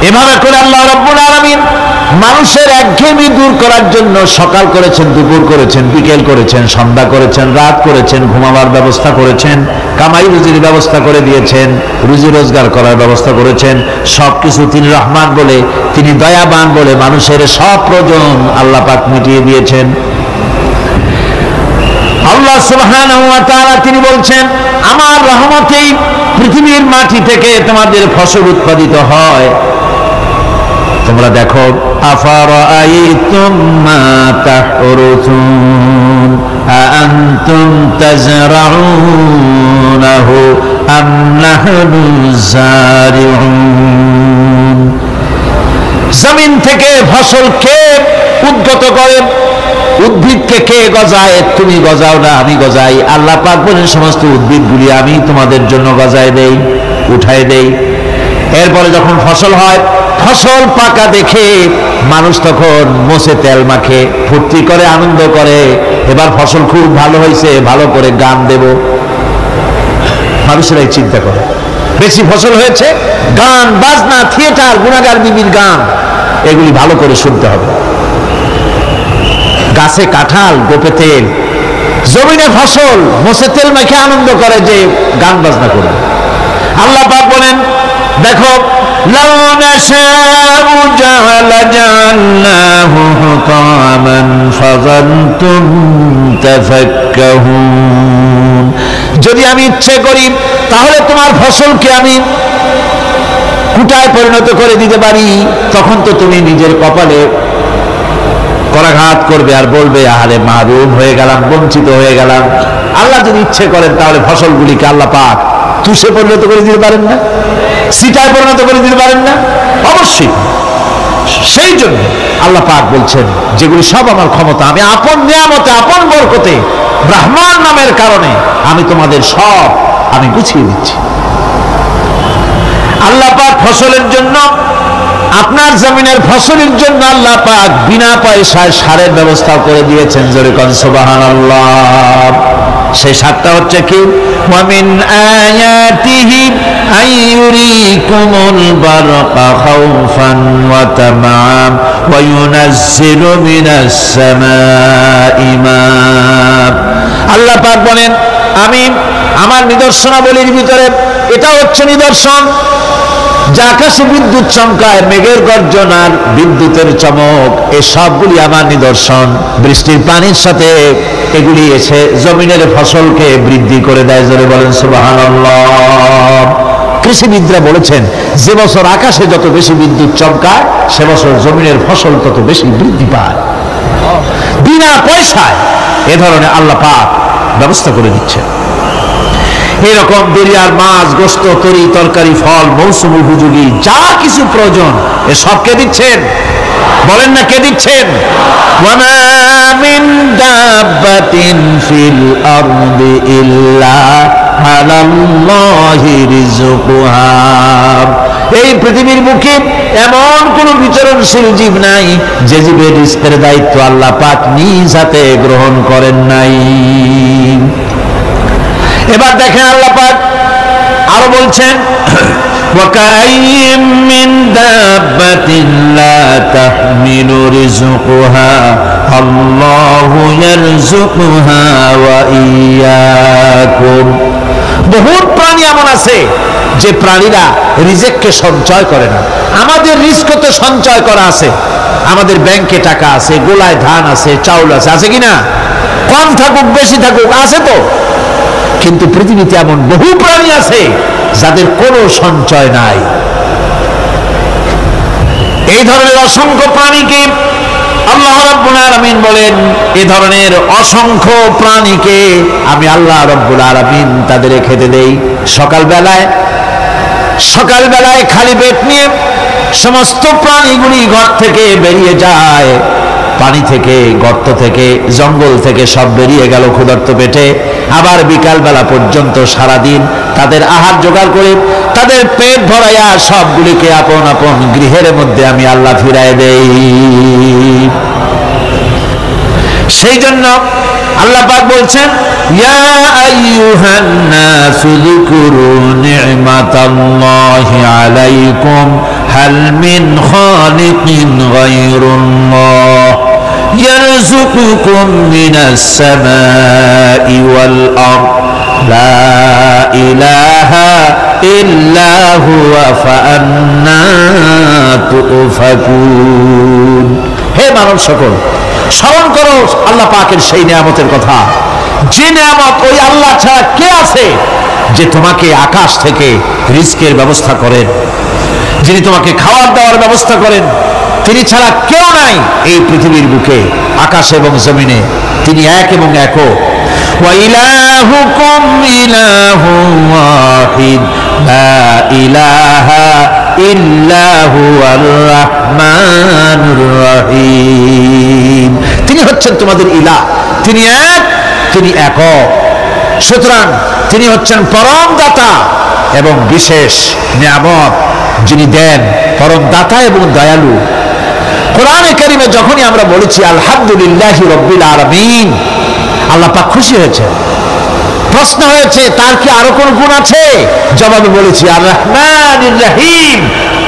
এভাবে করে আল্লাহ রাব্বুল আলামিন মানুষের একঘেয়েমি দূর করার জন্য সকাল করেছেন, দুপুর করেছেন, বিকেল করেছেন, সন্ধ্যা করেছেন, রাত করেছেন, ঘুমাবার ব্যবস্থা করেছেন, কামাই রুজির ব্যবস্থা করে দিয়েছেন, রুজি রোজগার করার ব্যবস্থা করেছেন। সবকিছু তিনি রহমান বলে, তিনি দয়াবান বলে মানুষের সব প্রয়োজন আল্লাহ পাক মিটিয়ে দিয়েছেন। আল্লাহ সুবহানাহু ওয়া তাআলা তিনি বলছেন, আমার রহমতেই পৃথিবীর মাটি থেকে তোমাদের ফসল উৎপাদিত হয়। তোমরা দেখো, আফারাআইতুম মা তাহরুসুন আআনতুম তাজরাউনাহু আম নাহনুজ জারিউন। জমিন থেকে ফসল কে উদ্গত করে? উদ্ভিদকে কে গজায়? তুমি গজাও না, আমি গজাই। আল্লাহ পাক বলেন, সমস্ত উদ্ভিদগুলি আমি তোমাদের জন্য গজায় দেই, উঠায় দেই। এরপরে যখন ফসল হয়, ফসল পাকা দেখে মানুষ তখন মোষে তেল মাখে, ফুর্তি করে, আনন্দ করে। এবার ফসল খুব ভালো হয়েছে, ভালো করে গান দেব। মানুষেরাই চিন্তা করে, বেশি ফসল হয়েছে, গান বাজনা, থিয়েটার, গুনাগার বিবির গান, এগুলি ভালো করে শুনতে হবে। গাছে কাঁঠাল, গোপে তেল, জমিনে ফসল, মোষে তেল মেখে আনন্দ করে যে গান বাজনা করবে। আল্লাহ পাক বলেন, দেখো, লাউ নাশাউ জাআলনাহু হুতামান ফাযানতুম তাফাক্কাহুন। যদি আমি ইচ্ছে করি তাহলে তোমার ফসলকে আমি কুটায় পরিণত করে দিতে পারি। তখন তো তুমি নিজের কপালে করাঘাত করবে আর বলবে, আহারে মাহরুম হয়ে গেলাম, বঞ্চিত হয়ে গেলাম। আল্লাহ যদি ইচ্ছে করেন তাহলে ফসলগুলিকে আল্লাহ পাক তুষে পরিণত করে দিতে পারেন না? সিটায় পরিণত করে দিতে পারেন না? অবশ্যই। সেই জন্য আল্লাহ পাক বলছেন, যেগুলি সব আমার ক্ষমতা, আমি আপন নিয়ামতে, আপন বরকতে, ব্রাহ্মণ নামের কারণে আমি তোমাদের সব আমি গুছিয়ে দিচ্ছি। আল্লাহ পাক ফসলের জন্য, আপনার জমিনের ফসলের জন্য আল্লাহ পাক বিনা পয়সায় সারের ব্যবস্থা করে দিয়েছেন। জোরে কোন সুবহানাল্লাহ। সেই সারটা হচ্ছে কি? ওয়ামিন আয়াতিহি আইয়ুরিকুমুল বারকা খাউফান ওয়া তামাম ওয়া ইউনাজ্জিলু মিনাস সামাই মা। আল্লাহ পাক বলেন, আমি আমার নিদর্শনাবলীর ভিতরে এটা হচ্ছে নিদর্শন, যে আকাশে বিদ্যুৎ চমকায়, মেঘের গর্জন আর বিদ্যুতের চমক, এই সবগুলি আমার নিদর্শন। বৃষ্টির পানির সাথে এগুলি এসে জমিনের ফসলকে বৃদ্ধি করে দেয়। জোরে বলেন সুবহানাল্লাহ। কৃষিবিদরা বলেছেন, যে বছর আকাশে যত বেশি বিদ্যুৎ চমকায়, সে বছর জমিনের ফসল তত বেশি বৃদ্ধি পায়। বিনা পয়সায় এ ধরনের আল্লাহ পাক ব্যবস্থা করে দিচ্ছেন। এরকম দরিয়ার মাছ, গোস্ত, তরি, তরকারি, ফল, মৌসুম উপযোগী যা কিছু প্রয়োজন, এ সব কে দিচ্ছেন? বলেন না, কে দিচ্ছেন? ওয়ামা মিন দাব্বাতিন ফিল আরদি ইল্লা আলাল্লাহি রিজকুহা। এই পৃথিবীর মুখে এমন কোন বিচরণশীল জীব নাই যে জীবের রিজকের দায়িত্ব আল্লাহ পাক নিজ হাতে গ্রহণ করেন নাই। এবার দেখেন, আল্লাহ পাক আরো বলছেন, ওয়াকাইয়্যিম মিন দাব্বাতিন লা তাহমিলু রিজকুহা আল্লাহু ইয়ারযুকুহা ওয়া ইয়্যাকুম। বহুত প্রাণী এমন আছে যে প্রাণীরা রিজেককে সঞ্চয় করে না। আমাদের রিজক তো সঞ্চয় করা আছে, আমাদের ব্যাংকে টাকা আছে, গোলায় ধান আছে, চাউল আছে, আছে কিনা? কম থাকুক বেশি থাকুক, আছে তো। কিন্তু পৃথিবীতে এমন বহু প্রাণী আছে যাদের কোনো সঞ্চয় নাই। এই ধরনের অসংখ্য প্রাণীকে আল্লাহ রাব্বুল আলামিন বলেন, এই ধরনের অসংখ্য প্রাণীকে আমি আল্লাহ রাব্বুল আলামিন তাদের খেতে দেই। সকালবেলায় খালি পেট নিয়ে সমস্ত প্রাণীগুলি ঘর থেকে বেরিয়ে যায়, পানি থেকে, গর্ত থেকে, জঙ্গল থেকে সব বেরিয়ে গেল ক্ষুধার্ত পেটে। আবার বিকালবেলা পর্যন্ত সারাদিন তাদের আহার জোগাড় করে তাদের পেট ভরাইয়া সবগুলিকে আপন আপন গৃহের মধ্যে আমি আল্লাহ ফিরায় দেই। সেই জন্য আল্লাহ পাক বলছেন, ইয়া আইয়ুহান নাসু যকুরু নি'মাতাল্লাহি আলাইকুম হাল মিন খালিকিন গায়রুল্লাহ ইয়ারযুকুকুম মিনাস সামাই ওয়াল আরদ লা ইলাহা ইল্লা হুয়া ফাআন্না তুফাকুন। হে মানব সকল, স্মরণ করো আল্লাহ পাকের সেই নিয়ামতের কথা, যে নিয়ামত ওই আল্লাহ ছাড়া কে আছে, যে তোমাকে আকাশ থেকে রিজকের ব্যবস্থা করেন, যিনি তোমাকে খাওয়ার দাওয়ার ব্যবস্থা করেন। তিনি ছাড়া কেউ নাই এই পৃথিবীর বুকে, আকাশে এবং জমিনে। তিনি এক এবং একক। ওয়া ইলাহুকুম ইলাহুন ওয়াহিদ লা ইলাহা ইল্লা হুয়ার রাহমানুর রহিম। তিনি হচ্ছেন তোমাদের ইলাহ, তিনি এক, তিনি একক। সুতরাং তিনি হচ্ছেন পরম দাতা এবং বিশেষ নিয়ামত যিনি দেন, পরম দাতা এবং দয়ালু। কোরআনে কারিমে যখনই আমরা বলেছি আলহামদুলিল্লাহি রাব্বিল আলামিন, আল্লাহ পাক খুশি হয়েছে। প্রশ্ন হয়েছে তার কি আরো কোন গুণ আছে? জবাবে বলেছি আর রহমানির রহিম,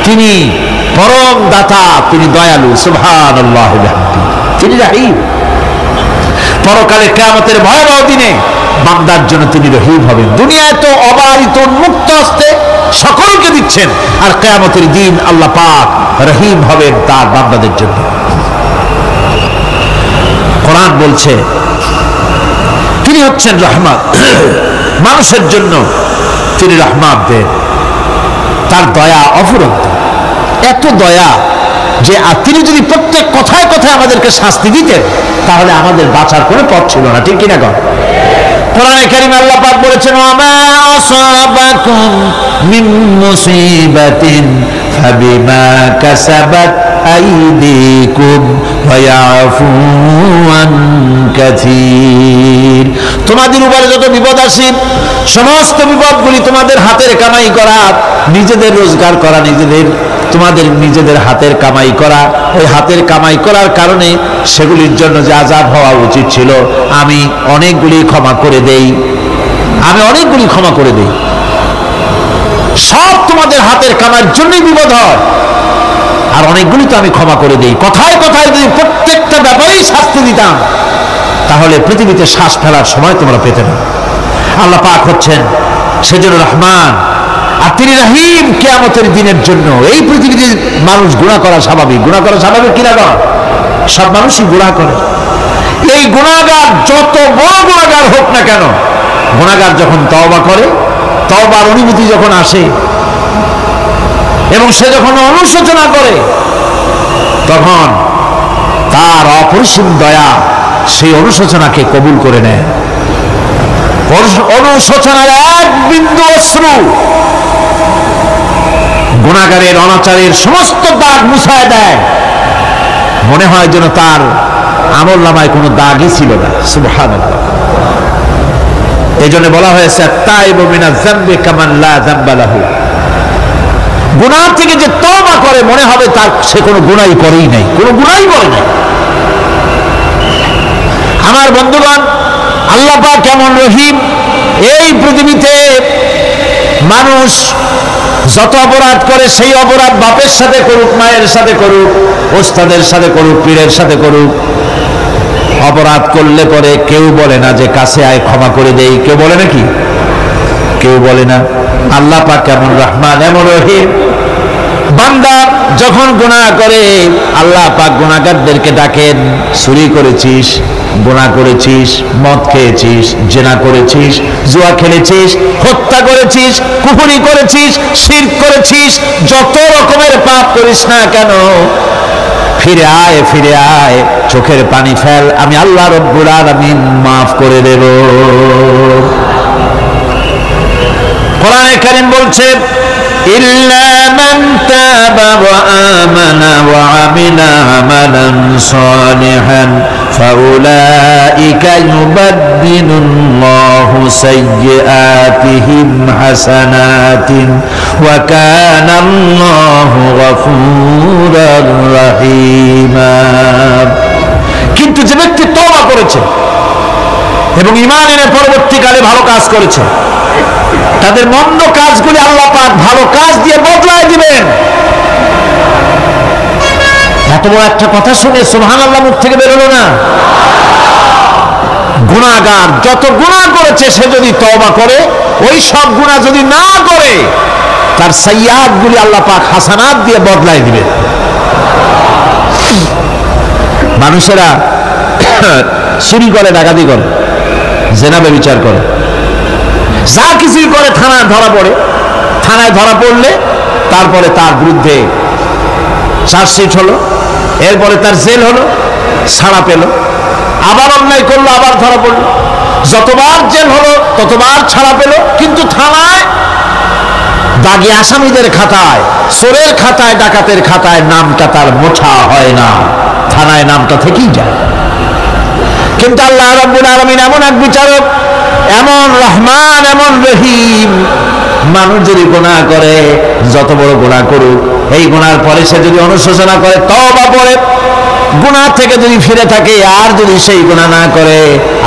তিনি পরম দাতা, তিনি দয়ালু। সুবহানাল্লাহ বিহামদিহি, তিনি রহিম। পরকালে কিয়ামতের ভয়াবহ দিনে বান্দার জন্য তিনি রহিম হবেন। দুনিয়ায় তো অবারিত উন্মুক্ত হস্তে সকলকে দিচ্ছেন, আর কিয়ামতের দিন আল্লাহ পাক রহিম হবেন তার বান্দাদের জন্য। কোরআন বলছে তিনি হচ্ছেন রহমত, মানুষের জন্য তিনি রহমত দেন। তার দয়া অফুরন্ত, এত দয়া যে তিনি যদি প্রত্যেক কথায় কথায় আমাদেরকে শাস্তি দিতেন তাহলে আমাদের বাঁচার কোনো পথ ছিল না, ঠিক কিনা? কোরআনে কারিমে আল্লাহ পাক বলেছেন, ওয়ামা আসাবাকুম মিন মুসিবাতিন ফাবিমা কাসাবাত আইদিকুম ওয়া ইয়াফু আন কাসীর। তোমাদের উপরে যত বিপদ আসে, সমস্ত বিপদগুলি তোমাদের হাতের কামাই করা, নিজেদের রোজগার করা, তোমাদের নিজেদের হাতের কামাই করা। ওই হাতের কামাই করার কারণে সেগুলির জন্য যে আযাব হওয়া উচিত ছিল, আমি অনেকগুলি ক্ষমা করে দেই, আমি অনেকগুলি ক্ষমা করে দেই। সব তোমাদের হাতের কামাইয়ের জন্যই বিপদ হয়, আর অনেকগুলি তো আমি ক্ষমা করে দেই। কথায় কথায় যদি প্রত্যেকটা ব্যাপারেই শাস্তি দিতাম তাহলে পৃথিবীতে শ্বাস ফেলার সময় তোমরা পেতে না। আল্লাহ পাক হচ্ছেন সেজন্য রহমান, আর তিনি রহিম কিয়ামতের দিনের জন্য। এই পৃথিবীতে মানুষ গুনাহ করা স্বাভাবিক, গুনাহ করা স্বাভাবিক কিনা? সব মানুষই গুনাহ করে। এই গুনাহগার যত বড় গুনাহগার হোক না কেন, গুনাহগার যখন তওবা করে, তওবার অনুভূতি যখন আসে এবং সে যখন অনুশোচনা করে, তখন তার অপরিসীম দয়া সেই অনুশোচনাকে কবুল করে নেয়। অনুশোচনার এক বিন্দু অশ্রু গুনাহগারের অনাচারের সমস্ত দাগ মুছায় দেয়। মনে হয় যেন তার আমলনামায় কোনো দাগই ছিল না। সুবহানাল্লাহ। এজন্য বলা হয়েছে আত-তাইবু মিনাজ যামবি কামান লা যামবা লাহু। গুনাহ থেকে যে তওবা করে মনে হবে তার সে কোনো গুনাহই করেই নাই, কোনো গুনাহই করে নাই। আমার বন্ধুগণ, আল্লাহ পাক কেমন রহিম! এই পৃথিবীতে মানুষ যত অপরাধ করে, সেই অপরাধ বাপের সাথে করুক, মায়ের সাথে করুক, ওস্তাদের সাথে করুক, পীরের সাথে করুক, অপরাধ করলে পরে কেউ বলে না যে কাছে আয় ক্ষমা করে দেই। কেউ বলে নাকি? কেউ বলে না। আল্লাহ পাক কেমন রহমান, এমন রহিম! বান্দা যখন গুনাহ করে আল্লাহ পাক গুনাহগারদেরকে ডাকেন, চুরি করেছিস, গুনাহ করেছিস, মদ খেয়েছিস, জিনা করেছিস, জুয়া খেলেছিস, হত্যা করেছিস, কুফরি করেছিস, শিরক করেছিস, যত রকমের পাপ করিস না কেন, ফিরে আয়, ফিরে আয়, চোখের পানি ফেল, আমি আল্লাহ রব্বুল আলামিন মাফ করে দেব। কোরআনে কারীম বলছে إلا من تاب وآمن وعمل عملا صالحا فأولئك يبدل الله سيئاتهم حسنات وكان الله غفورا رحيما কিন্তু যে ব্যক্তি তওবা করেছে এবং ঈমান এনে পরবর্তীকালে ভালো কাজ করেছে তাদের মন্দ কাজগুলি আল্লাহ পাক ভালো কাজ দিয়ে বদলায় দিবেন। এত বড় একটা কথা শুনে সুবহানাল্লাহ মুখ থেকে বেরোলো না? গুনাহগার যত গুনাহ করেছে সে যদি তওবা করে, ওই সব গুনাহ যদি না করে, তার সাইয়্যাতগুলি আল্লাহ পাক হাসানাত দিয়ে বদলায় দিবেন। মানুষেরা চুরি করে, ডাকাতি করে, জেনা ব্যভিচার করে, যা কিছুই করে থানায় ধরা পড়ে। থানায় ধরা পড়লে তারপরে তার বিরুদ্ধে চার্জশিট হলো, এরপরে তার জেল হলো, ছাড়া পেল, আবার অন্যায় করলো, আবার ধরা পড়লো, যতবার জেল হলো ততবার ছাড়া পেল, কিন্তু থানায় দাগি আসামিদের খাতায়, চোরের খাতায়, ডাকাতের খাতায় নামটা তার মোছা হয় না, থানায় নামটা থেকেই যায়। কিন্তু আল্লাহ রাব্বুল আলামিন এমন এক বিচারক, এমন রহমান, এমন রহিম, মানুষ যদি গুনাহ করে, যত বড় গুনাহ করুক, এই গুনার পরে সে যদি অনুশোচনা করে, তওবা করে, গুনাহ থেকে যদি ফিরে থাকে, আর যদি সেই গুনাহ না করে,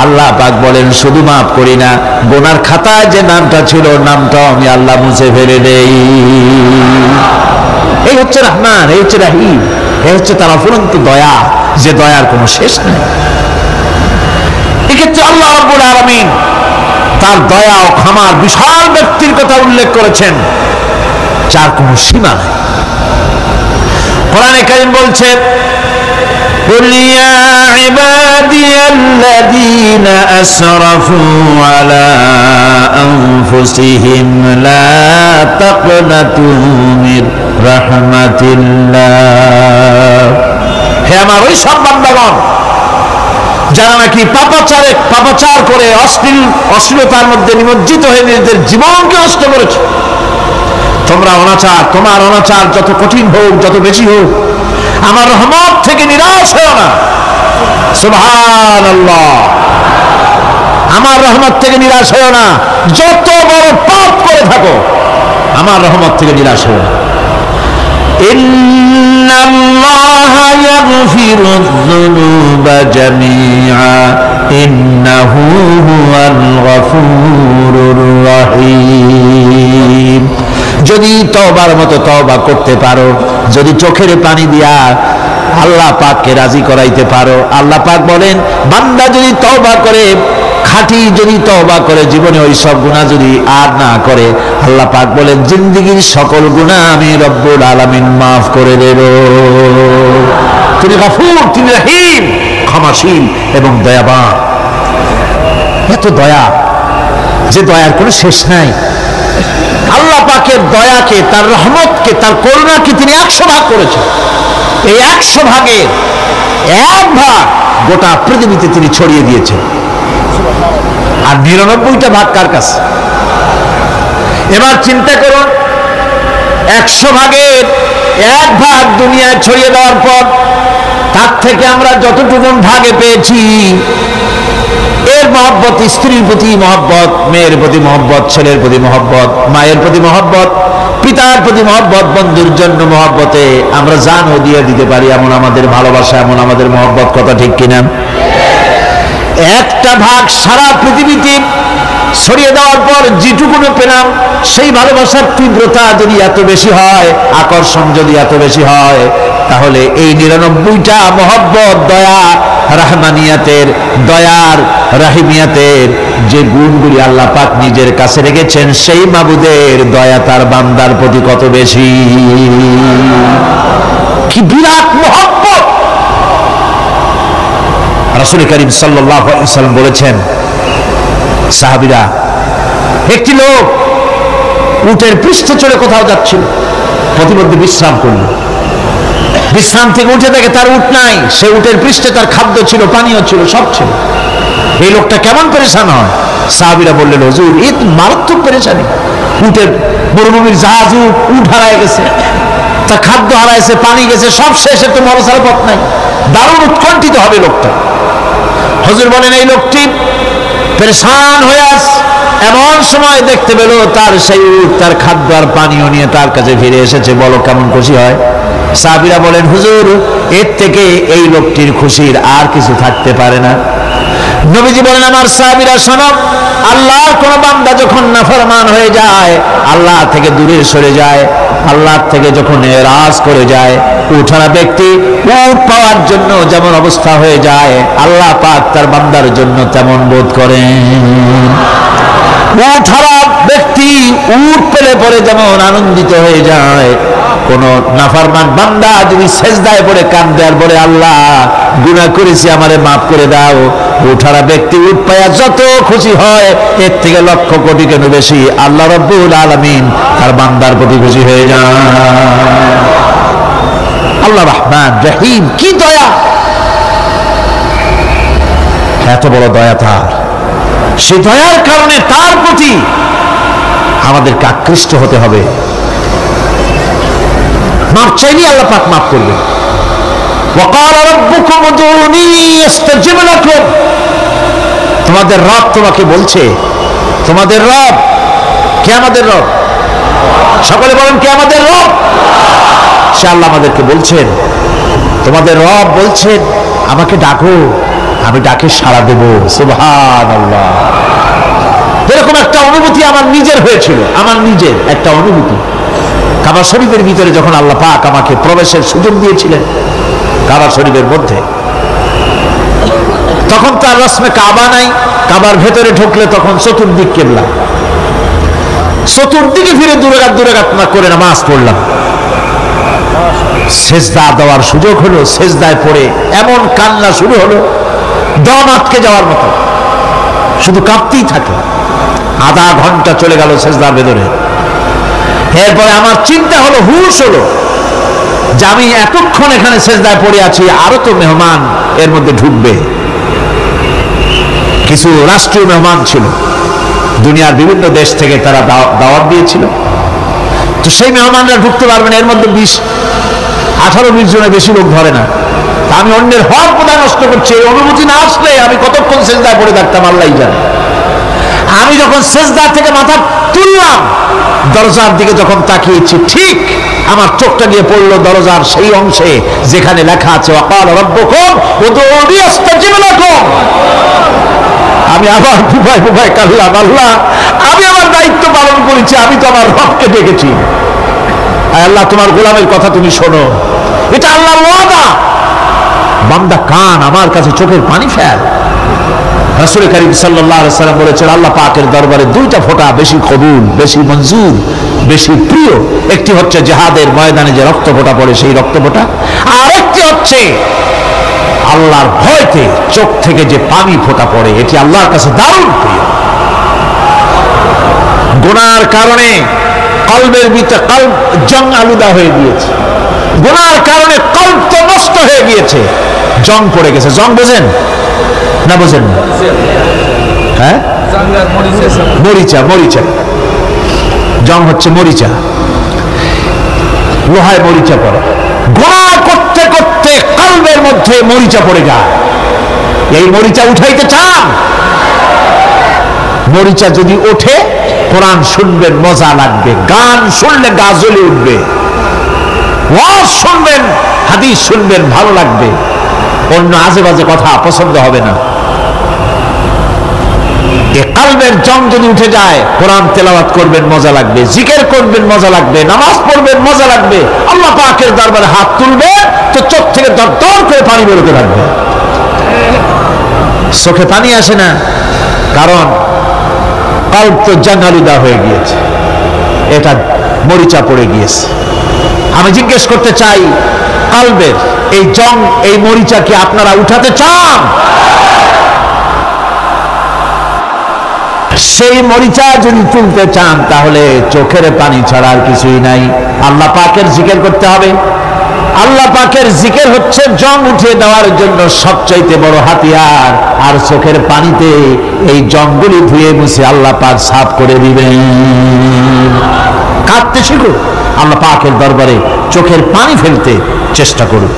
আল্লাহ পাক বলেন শুধু মাফ করি না, গুনার খাতায় যে নামটা ছিল নামটাও আমি আল্লাহ মুছে ফেলে দেই। এই হচ্ছে রহমান, এই হচ্ছে রহিম, এই হচ্ছে তার অফুরন্ত দয়া, যে দয়ার কোনো শেষ নেই। এক্ষেত্রে আল্লাহ রাব্বুল আলামিন তার দয়া ও ক্ষমার বিশাল ব্যক্তির কথা উল্লেখ করেছেন, যার কোনো সীমা নেই। কোরআনে কারীম বলছে, قل يا عبادي الذين أسرفوا على أنفسهم لا تقنطوا من رحمة الله। হে আমার ওই সব বান্দাগণ যারা নাকি পাপাচার করে অশ্লীলতার মধ্যে নিমজ্জিত হয়ে নিজেদের জীবনকে নষ্ট করেছে, তোমার অনাচার যত কঠিন হোক, যত বেশি হোক, আমার রহমত থেকে নিরাশ হও না। সুবহানাল্লাহ, আমার রহমত থেকে নিরাশ হও না। যত বড় পাপ করে থাকো, আমার রহমত থেকে নিরাশ হও না। ইন্নাল্লাহা ইয়াগফিরুয যুনুবা জামিআ ইন্নাহু হুয়াল গফুরুর রহিম। যদি তওবার মতো তওবা করতে পারো, যদি চোখের পানি দিয়া আল্লাহ পাককে রাজি করাইতে পারো, আল্লাহ পাক বলেন বান্দা যদি তওবা করে, খাঁটি যদি তওবা করে, জীবনে ওই সব গুনাহ যদি আর না করে, আল্লাহ পাক বলেন জিন্দেগীর সকল গুনাহ আমি রব্বুল আলামিন মাফ করে দেব। তিনি গফুর, তিনি রহিম, ক্ষমাশীল এবং দয়াবান। এত দয়া, যে দয়ার কোনো শেষ নাই। আল্লাহ পাকের দয়াকে, তার রহমতকে, তার করুণাকে তিনি 100 ভাগ করেছেন। এই 100 ভাগের 1 ভাগ গোটা পৃথিবীতে তিনি ছড়িয়ে দিয়েছেন, আর 99টা ভাগ কার কাছে? এবার চিন্তা করুন, 100 ভাগের 1 ভাগ দুনিয়ায় ছড়িয়ে দেওয়ার পর তার থেকে আমরা যতটুকু ভাগে পেয়েছি, এর মহব্বত, স্ত্রীর প্রতি মহব্বত, মেয়ের প্রতি মহব্বত, ছেলের প্রতি মহব্বত, মায়ের প্রতি মহব্বত, পিতার প্রতি মহব্বত, বন্ধুর জন্য মহব্বতে আমরা জানও দিয়ে দিতে পারি, এমন আমাদের ভালোবাসা, এমন আমাদের মহব্বত, কথা ঠিক কিনা? 1টা ভাগ সারা পৃথিবীতে ছড়িয়ে দেওয়ার পর যেটুকুনো পেলাম, সেই ভালোবাসার তীব্রতা যদি এত বেশি হয়, আকর্ষণ যদি এত বেশি হয়, তাহলে এই 99টা মহব্বত, দয়া, রহমানিয়াতের, দয়ার, রাহিমিয়াতের যে গুণগুলি আল্লাহ পাক নিজের কাছে রেখেছেন, সেই মাবুদের দয়া তার বান্দার প্রতি কত বেশি! কি বিরাট মহব্বত! রাসূল করিম সাল্লাল্লাহু আলাইহি ওয়াসাল্লাম বলেছেন, সাহাবীরা, একটি লোক উটের পৃষ্ঠে চড়ে কোথাও যাচ্ছিল, প্রতিমধ্যে বিশ্রাম করল। বিশ্রাম থেকে উঠে দেখে তার উট নাই, সে উটের পৃষ্ঠে তার খাদ্য ছিল, পানীয় ছিল, সব ছিল। এই লোকটা কেমন পরেশান হয়! সাহাবীরা বললেন, হুজুর এই তো মারাত্মক পেরেশানি, উটের মরুভূমির জাহাজ, উট হারায় গেছে, তা খাদ্য হারাইছে, পানি গেছে, সব শেষ, একটু মরসার পথ নাই। দারুণ উৎকণ্ঠিত হবে লোকটা। হুজুর বলেন, এই লোকটি পেরেশান হয়ে আস, এমন সময় দেখতে পেল তার সেই উট তার খাদ্য আর পানীয় নিয়ে তার কাছে ফিরে এসেছে। বলো কেমন খুশি হয়? সাহাবীরা বলেন, হুজুর এর থেকে এই লোকটির খুশির আর কিছু থাকতে পারে না। নবীজি বলেন, আমার সাহাবীরা শোনো, আল্লাহর কোন বান্দা যখন নাফরমান হয়ে যায়, আল্লাহ থেকে দূরে সরে যায়, আল্লাহ থেকে যখন এরাজ করে যায়, উঠানা ব্যক্তি উট পাওয়ার জন্য যেমন অবস্থা হয়ে যায়, আল্লাহ পাক তার বান্দার জন্য তেমন বোধ করেন। উট হারা ব্যক্তি উট পেলে পরে যেমন আনন্দিত হয়ে যায়, কোন নাফরমান বান্দা যদি সেজদায় পড়ে কাঁদে আর বলে, আল্লাহ গুনাহ করেছি আমারে মাফ করে দাও, উঠারা ব্যক্তি উট পায়া যত খুশি হয়, এর থেকে লক্ষ কোটি কেন বেশি আল্লাহ রাব্বুল আলামিন তার বান্দার প্রতি খুশি হয়ে যান। আল্লাহ রহমান রহিম, কি দয়া, এত বড় দয়া তার। সে দয়ার কারণে তার প্রতি আমাদেরকে আকৃষ্ট হতে হবে। মাপ চাইলে আল্লাহ পাক মাফ করবে। وقال ربكم ادعوني استجب لكم, তোমাদের রব তোমাকে বলছে, তোমাদের রব কে? আমাদের রব। সকলে বলেন, কে আমাদের রব? সে আল্লাহ আমাদেরকে বলছেন, তোমাদের রব বলছেন আমাকে ডাকো, আমি ডাকে সাড়া দেব। সুবহানাল্লাহ। এরকম একটা অনুভূতি আমার নিজের হয়েছিল, আমার নিজের একটা অনুভূতি। কাবা শরীফের ভিতরে যখন আল্লাহ পাক আমাকে প্রবেশের সুযোগ দিয়েছিলেন কাবা শরীফের মধ্যে, তখন তার রসমে কাবা নাই। কাবার ভেতরে ঢুকলে তখন চতুর্দিক কিবলা, চতুর্দিকে ফিরে দূরে রাত করে নামাজ পড়লাম। সেজদা দেওয়ার সুযোগ হলো, সেজদায় পড়ে এমন কান্না শুরু হলো, দম আটকে যাওয়ার মতো, শুধু কাঁপতেই থাকে। আধা ঘন্টা চলে গেল সেজদার ভেতরে। এরপরে আমার চিন্তা হলো, হুশ হলো যে আমি এতক্ষণ এখানে সেজদায় পড়ে আছি, আরো তো মেহমান এর মধ্যে ঢুকবে। কিছু রাষ্ট্রীয় মেহমান ছিল, দুনিয়ার বিভিন্ন দেশ থেকে তারা দাওয়াত দিয়েছিল। তো সেই মেহমানরা ঢুকতে পারবেন, এর মধ্যে 18-20 জনের বেশি লোক ধরে না। আমি অন্যের হক কোথায় নষ্ট করছি, এই অনুভূতি না আসলে আমি কতক্ষণ সেজদায় পড়ে থাকতাম আল্লাহই জানে। আমি যখন সেজদা থেকে মাথা তুললাম, দরজার দিকে যখন তাকিয়েছি, ঠিক আমার চোখটা গিয়ে পড়লো দরজার সেই অংশে যেখানে লেখা আছে ওয়াকাল রাব্বুকুম উদউনি আস্তাজিব লাকুম। আমি আবার ফুফায় কাঁদলাম, আল্লাহ আমি আমার দায়িত্ব পালন করেছি, আমি তো আমার রবকে ডেকেছি। আল্লাহ তোমার গোলামের কথা তুমি শোনো, এটা আল্লাহর ওয়াদা। বান্দা কান আমার কাছে চোখের পানি ফেল। রাসূল করিম সাল্লাল্লাহু আলাইহি ওয়াসাল্লাম বলেছেন, আল্লাহ পাকের দরবারে দুইটা ফোঁটা বেশি কবুল, বেশি মঞ্জুর, বেশি প্রিয়। একটি হচ্ছে জিহাদের ময়দানে যে রক্ত ফোঁটা পড়ে সেই রক্ত ফোঁটা, আর একটি হচ্ছে আল্লাহর ভয়তে চোখ থেকে যে পানি ফোঁটা পড়ে, এটি আল্লাহর কাছে দারুণ প্রিয়। গুনার কারণে কলবের ভিতরে কলব জং আলুদা হয়ে গিয়েছে, গুনার কারণে কলব তো নষ্ট হয়ে গিয়েছে, জং পড়ে গেছে। জং বোঝেন না? বোঝেন না? হ্যাঁ, মরিচা, মরিচা জং হচ্ছে মরিচা, লোহায় মরিচা পড়ে। গুনাহ করতে করতে কলবের মধ্যে মরিচা পড়ে যায়। এই মরিচা উঠাইতে চান? মরিচা যদি ওঠে, কোরআন শুনবেন মজা লাগবে, গান শুনলে গা জ্বলে উঠবে, ওয়াজ শুনবেন, হাদিস শুনবেন ভালো লাগবে, অন্য আজে বাজে কথা পছন্দ হবে না। কলবের জং যদি উঠে যায়, কোরআন তেলাওয়াত করবেন মজা লাগবে, জিকির করবেন মজা লাগবে, নামাজ পড়বেন মজা লাগবে, আল্লাহ পাকের দরবারে হাত তুলবে তো চোখ থেকে দর করে পানি বেরোতে লাগবে। চোখে পানি আসে না, কারণ কলব তো জানালুদা হয়ে গিয়েছে, এটা মরিচা পড়ে গিয়েছে। আমি জিজ্ঞেস করতে চাই, কলবের এই জং, এই মরিচা কি আপনারা উঠাতে চান? সেই মরিচা যদি তুলতে চান, তাহলে চোখের পানি ছাড়া আর কিছুই নাই। আল্লাহ পাকের জিকির করতে হবে, আল্লাহ পাকের জিকির হচ্ছে জং উঠিয়ে দেওয়ার জন্য সবচাইতে বড় হাতিয়ার, আর চোখের পানিতে এই জংগুলি ধুয়ে মুছে আল্লাহ পাক সাফ করে দিবেন। কাঁদতে শিখো, আল্লাহ পাকের দরবারে চোখের পানি ফেলতে চেষ্টা করুন।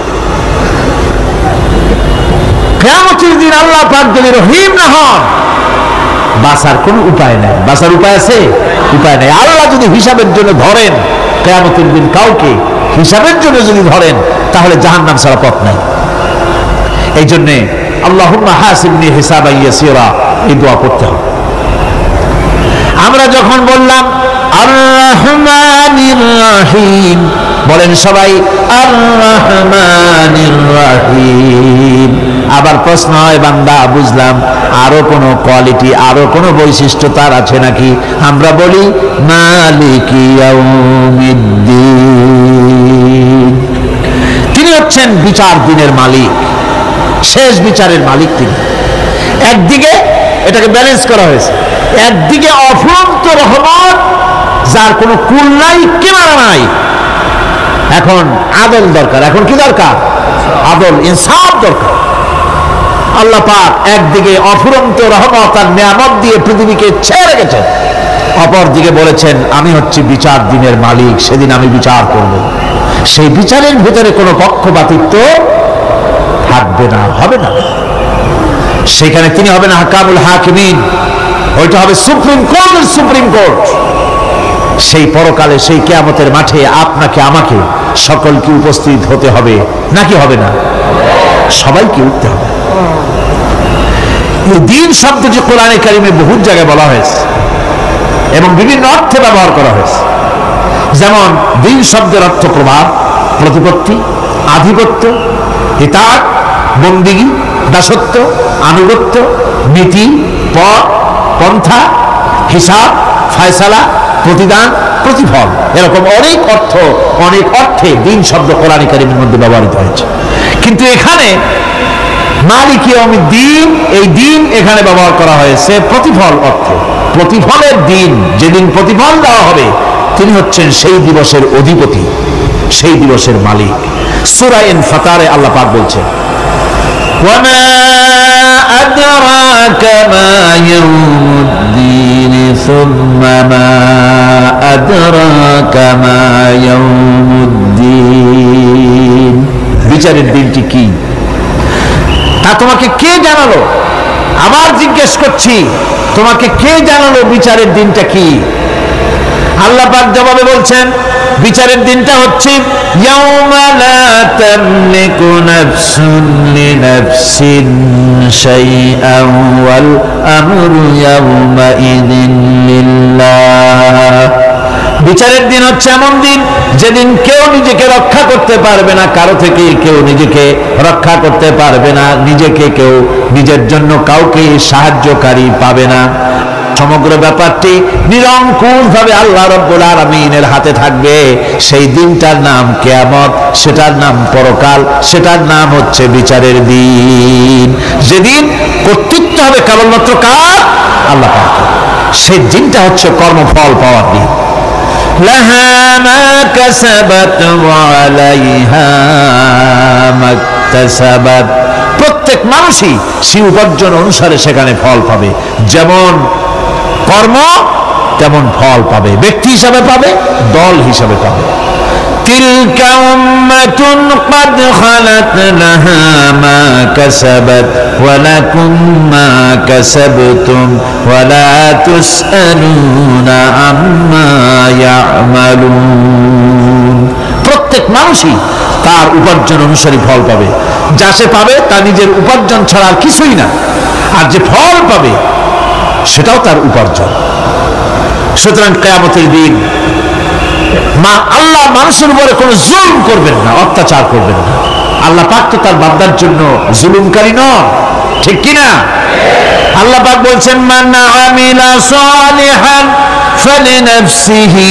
কিয়ামতের দিন আল্লাহ পাক যদি রহিম না হন, বাঁচার কোনো উপায় নাই। বাঁচার উপায় আছে? উপায় নাই। আল্লাহ যদি হিসাবের জন্য ধরেন কিয়ামতের দিন কাউকে, হিসাবের জন্য যদি ধরেন, তাহলে জাহান্নাম ছাড়া পথ নাই। এই জন্যে আল্লাহুম্মা হাসিবনি হিসাবান ইয়াসীরা, এই দোয়া করতে হবে। আমরা যখন বললাম আর রহমানির রহিম, বলেন সবাই আর রহমানির রহিম। আবার প্রশ্ন হয়, বান্দা বুঝলাম আরো কোনো কোয়ালিটি, আরো কোনো বৈশিষ্ট্য তার আছে নাকি? আমরা বলি মালিকি ইয়াউমিদ্দিন, তিনি হচ্ছেন বিচার দিনের মালিক, শেষ বিচারের মালিক তিনি। একদিকে এটাকে ব্যালেন্স করা হয়েছে, একদিকে অফুরন্ত রহমত, যার কোনো কুল নাই, কিনারা নাই। এখন আদল দরকার। এখন কি দরকার? আদল, ইনসাফ দরকার। আল্লাহ পাক একদিকে অফুরন্ত রহমত আর নিয়ামত দিয়ে পৃথিবীকে ছেড়ে রেখেছেন, অপর দিকে বলেছেন আমি হচ্ছি বিচার দিনের মালিক, সেদিন আমি বিচার করব। সেই বিচারের ভিতরে কোনো পক্ষপাতিত্ব থাকবে না, হবে না। সেখানে তিনি হবেন হাকামুল হাকিমিন, ওইটা হবে সুপ্রিম কোর্টের সুপ্রিম কোর্ট। সেই পরকালে, সেই কিয়ামতের মাঠে আপনাকে আমাকে সকলকে উপস্থিত হতে হবে, নাকি হবে না? সবাইকে উঠতে হবে। এই দিন শব্দটি কোরআনে কারিমে বহু জায়গায় বলা হয়েছে এবং বিভিন্ন অর্থে ব্যবহার করা হয়েছে। যেমন দিন শব্দের অর্থ প্রভাব, প্রতিপত্তি, আধিপত্য, হিতাত, বন্দিগি, দাসত্ব, আনুগত্য, নীতি, পথ, পন্থা, হিসাব, ফায়সালা, প্রতিদান, প্রতিফল, এরকম অনেক অর্থ, অনেক অর্থে দিন শব্দ কোরআনে কারিমের মধ্যে ব্যবহৃত হয়েছে। কিন্তু এখানে মালিক ইয়াউমিদ্দিন, এই দিন এখানে ব্যবহার করা হয়েছে প্রতিফল অর্থে। প্রতিফলের দিন, যেদিন প্রতিফল দেওয়া হবে, তিনি হচ্ছেন সেই দিবসের অধিপতি, সেই দিবসের মালিক। সূরা ইনফিতারে আল্লাহ পাক বলছেন ওয়ামা আদরাকা মা ইয়াউমুদ্দিন সুম্মা মা আদরাকা মা ইয়াউমুদ্দিন, বিচারের দিনটি কি তা তোমাকে কে জানালো? আবার জিজ্ঞেস করছি, তোমাকে কে জানালো বিচারের দিনটা কি? আল্লাহ পাক জবাবে বলছেন বিচারের দিনটা হচ্ছে ইয়াউমা লা তামলিকু নাফসুন লিনাফসিন শাইআন ওয়াল আমরু ইয়াউমা ইযিন লিল্লাহ। বিচারের দিন হচ্ছে এমন দিন যেদিন কেউ নিজেকে রক্ষা করতে পারবে না, কারো থেকে কেউ নিজেকে রক্ষা করতে পারবে না, নিজেকে কেউ নিজের জন্য কাউকে সাহায্যকারী পাবে না। সমগ্র ব্যাপারটি নিরঙ্কুশ ভাবে আল্লাহ রাব্বুল আলামিনের হাতে থাকবে। সেই দিনটার নাম কিয়ামত, সেটার নাম পরকাল, সেটার নাম হচ্ছে বিচারের দিন। যেদিন কর্তৃত্ব হবে কেবলমাত্র কার? আল্লাহ পাক। সেই দিনটা হচ্ছে কর্মফল পাওয়ার দিন। লাহা মা কাসাবাত ওয়া আলাইহা মাকতাসাবাত, প্রত্যেক মানুষই সেই উপার্জন অনুসারে সেখানে ফল পাবে। যেমন কর্ম তেমন ফল পাবে, ব্যক্তি হিসাবে পাবে, দল হিসাবে পাবে। তিলকা উম্মাতুন ক্বাদ খালাত লাহা মা কাসাবাত ওয়া লাকুম মা কাসাবতুম ওয়া লা তুসআলুনা আম্মা ইয়ামালুন। প্রত্যেক মানুষই তার উপার্জন অনুসারী ফল পাবে। যা সে পাবে তা নিজের উপার্জন ছাড়া আর কিছুই না, আর যে ফল পাবে সেটাও তার উপার্জন। সুতরাং কিয়ামতের দিন আল্লাহ মানুষের উপরে কোনো জুলুম করবেন না, অত্যাচার করবেন না। আল্লাহ পাক তো তার বান্দার জন্য জুলুমকারী নন, ঠিক কিনা? আল্লাহ পাক বলছেন মান আমিলা সালিহান ফালিনাফসিহি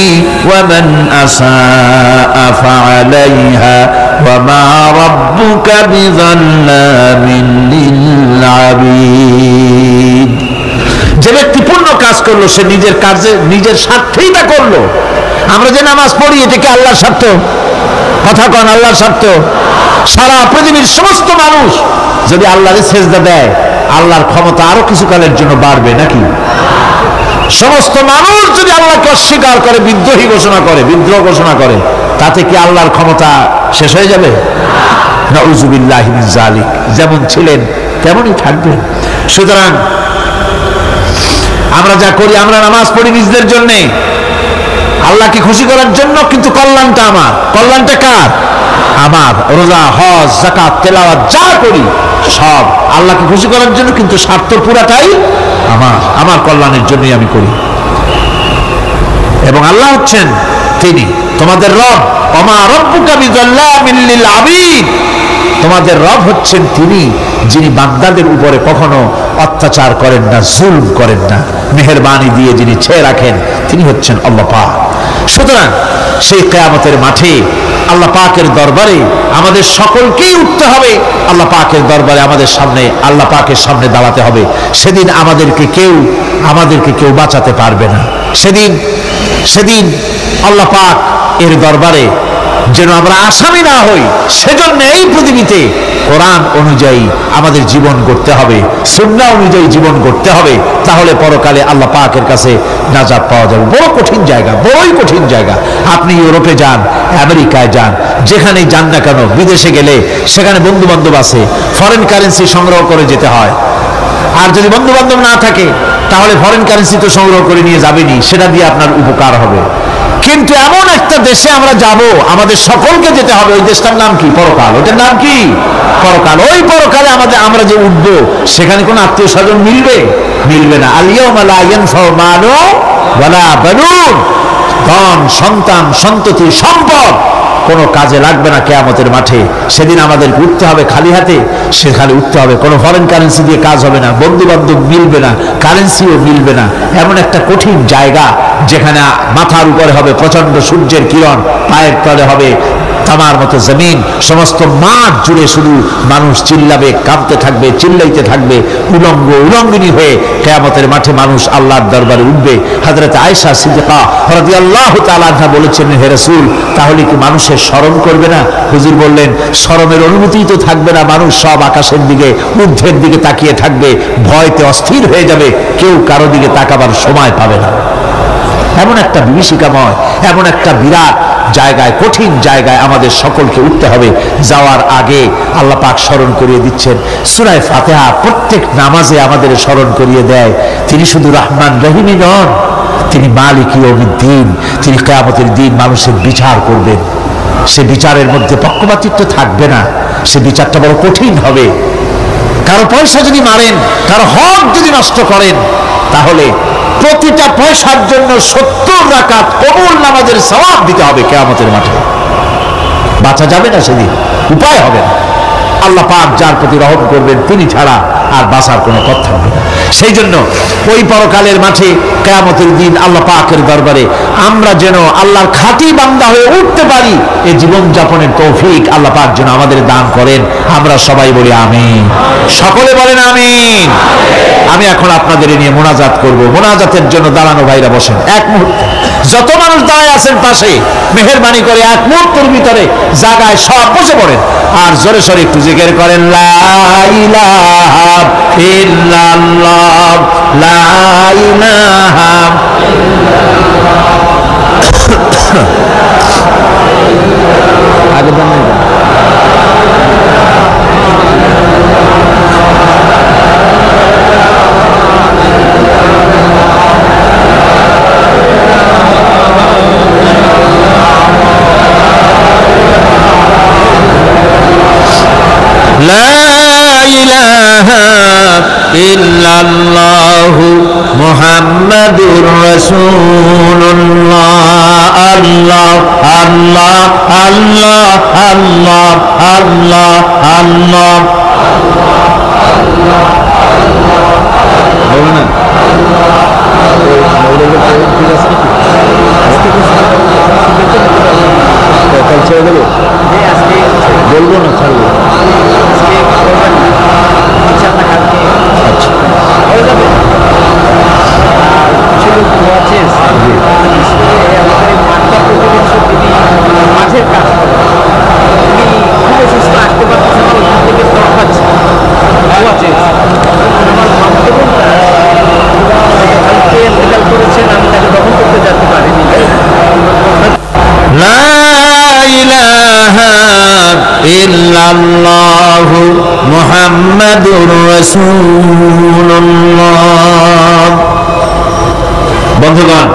ওয়া মান আসাআ ফাআলাইহা ওয়া মা রাব্বুকা বিযাল্লামিন লিল আবিদ। যে ব্যক্তি পূর্ণ কাজ করলো সে নিজের কাজে নিজের স্বার্থেই তা করলো। আমরা যে নামাজ পড়ি এটা কি আল্লাহর স্বার্থ? কথা কন, আল্লাহর স্বার্থ? সারা পৃথিবীর সমস্ত মানুষ যদি আল্লাহরে সেজদা দেয়, আল্লাহর ক্ষমতা আরো কিছু কালের জন্য বাড়বে নাকি? সমস্ত মানুষ যদি আল্লাহকে অস্বীকার করে, বিদ্রোহী ঘোষণা করে, বিদ্রোহ ঘোষণা করে, তাতে কি আল্লাহর ক্ষমতা শেষ হয়ে যাবে? নাউযুবিল্লাহি মিন যালিক। যেমন ছিলেন তেমনই থাকবেন। সুতরাং আমরা যা করি, আমরা নামাজ পড়ি নিজেদের জন্য, আল্লাহকে খুশি করার জন্য, কিন্তু কল্যাণটা আমার। কল্যাণটা কার? আমার। রোজা, হজ, যাকাত, তেলাওয়াত যা করি সব আল্লাহকে খুশি করার জন্য, কিন্তু স্বার্থ পুরাটাই আমার। আমার কল্যাণের জন্যই আমি করি। এবং আল্লাহ হচ্ছেন তিনি তোমাদের রব। ওমা রব্বুকা বিযাল্লামিন লিল আবিদ। তোমাদের রব হচ্ছেন তিনি যিনি বান্দাদের উপরে কখনো অত্যাচার করেন না, জুলম করেন না, মেহেরবানি দিয়ে যিনি ছেয়ে রাখেন, তিনি হচ্ছেন আল্লাহ পাক। সুতরাং সেই কিয়ামতের মাঠে আল্লাহ পাকের দরবারে আমাদের সকলকেই উঠতে হবে। আল্লাহ পাকের দরবারে আমাদের সামনে, আল্লাহ পাকের সামনে দাঁড়াতে হবে। সেদিন আমাদেরকে কেউ বাঁচাতে পারবে না। সেদিন আল্লাহ পাক এর দরবারে যেন আমরা আসামি না হই, সেজন্য এই পৃথিবীতে কোরআন অনুযায়ী আমাদের জীবন করতে হবে, সুন্নাহ অনুযায়ী জীবন করতে হবে। তাহলে পরকালে আল্লাহ পাকের কাছে নাজাত পাওয়া যাবে। বড় কঠিন জায়গা, বড়ই কঠিন জায়গা। আপনি ইউরোপে যান, আমেরিকায় যান, যেখানেই যান না কেন, বিদেশে গেলে সেখানে বন্ধু বান্ধব আছে, ফরেন কারেন্সি সংগ্রহ করে যেতে হয়। আর যদি বন্ধু বান্ধব না থাকে তাহলে ফরেন কারেন্সি তো সংগ্রহ করে নিয়ে যাবেনি, সেটা দিয়ে আপনার উপকার হবে। কিন্তু এমন একটা দেশে আমরা যাব, আমাদের সকলকে যেতে হবে। ওই দেশটার নাম কি? পরকাল। ওটার নাম কি? পরকাল। ওই পরকালে আমরা যে উঠব, সেখানে কোনো আত্মীয় স্বজন মিলবে না। আল ইয়াউমা লা ইয়ানফাউ মালু ওয়ালা বানুন। ধন, সন্তান, সন্ততি, সম্পদ কোনো কাজে লাগবে না কিয়ামতের মাঠে। সেদিন আমাদের উঠতে হবে খালি হাতে। সেখানে উঠতে হবে, কোনো ফরেন কারেন্সি দিয়ে কাজ হবে না, বন্ধু বান্ধব মিলবে না, কারেন্সিও মিলবে না। এমন একটা কঠিন জায়গা যেখানে মাথার উপরে হবে প্রচন্ড সূর্যের কিরণ, পায়ের তলে হবে তামার মতো জমিন, সমস্ত মাঠ জুড়ে শুধু মানুষ চিল্লাবে, কাঁপতে থাকবে, চিল্লাইতে থাকবে, উলঙ্গিনী হয়ে কিয়ামতের মাঠে মানুষ আল্লাহর দরবারে উঠবে। হযরত আয়েশা সিদ্দিকা রাদিয়াল্লাহু তাআলা আনহা বলেছেন, হে রাসূল, তাহলে কি মানুষের শরম করবে না? হুজুর বললেন, শরমের অনুভূতিই তো থাকবে না। মানুষ সব আকাশের দিকে, ঊর্ধ্বের দিকে তাকিয়ে থাকবে, ভয়তে অস্থির হয়ে যাবে, কেউ কারো দিকে তাকাবার সময় পাবে না। এমন একটা বিভীষিকাময়, এমন একটা বিরাট জায়গায়, কঠিন জায়গায় আমাদের সকলকে উঠতে হবে। যাওয়ার আগে আল্লাহ পাক স্মরণ করিয়ে দিচ্ছেন, সূরা ফাতিহা প্রত্যেক নামাজে আমাদের স্মরণ করিয়ে দেয়, তিনি শুধু রহমান রহিমই নন, তিনি মালিক ইয়াউমিদ্দিন। তিনি কিয়ামতের দিন মানুষের বিচার করবেন। সে বিচারের মধ্যে পক্ষপাতিত্ব থাকবে না। সে বিচারটা বড় কঠিন হবে। কারো পয়সা যদি মারেন, কারো হক যদি নষ্ট করেন, তাহলে প্রতিটা পয়সার জন্য 70 রাকাত কবুল নামাজের সওয়াব দিতে হবে কিয়ামতের মাঠে। বাঁচা যাবে না সেদিন, উপায় হবে না। আল্লাহ পাক যার প্রতি রহম করবেন তিনি ছাড়া আর বাঁচার কোনো পথ থাকবে না। সেই জন্য ওই পরকালের মাঠে কিয়ামতের দিন আল্লাহ পাকের দরবারে আমরা যেন আল্লাহর খাঁটি বান্দা হয়ে উঠতে পারি, এই জীবন যাপনের তৌফিক আল্লাহ পাক যেন আমাদের দান করেন। আমরা সবাই বলি আমিন। সকলে বলেন আমিন। আমি এখন আপনাদের নিয়ে মোনাজাত করব। মোনাজাতের জন্য দাঁড়ানো ভাইরা বসেন এক মুহূর্তে। যত মানুষ দাঁড়ায় আছেন পাশে, মেহেরবানি করে এক মুহূর্তের ভিতরে জায়গায় সব বসে পড়েন আর জোরে সরে একটু জিকির করেন, লা ইলাহা ইল্লাল্লাহ, লা ইলাহা আগে দেন না। ইল্লাল্লাহু মুহাম্মাদুর রাসূলুল্লাহ। আল্লাহ আল্লাহ আল্লাহ আল্লাহ আল্লাহ আল্লাহ। বলবো না, ছাড়বো। আচ্ছা ইল্লাল্লাহু মুহাম্মাদুর রাসূলুল্লাহ। বন্ধুগণ,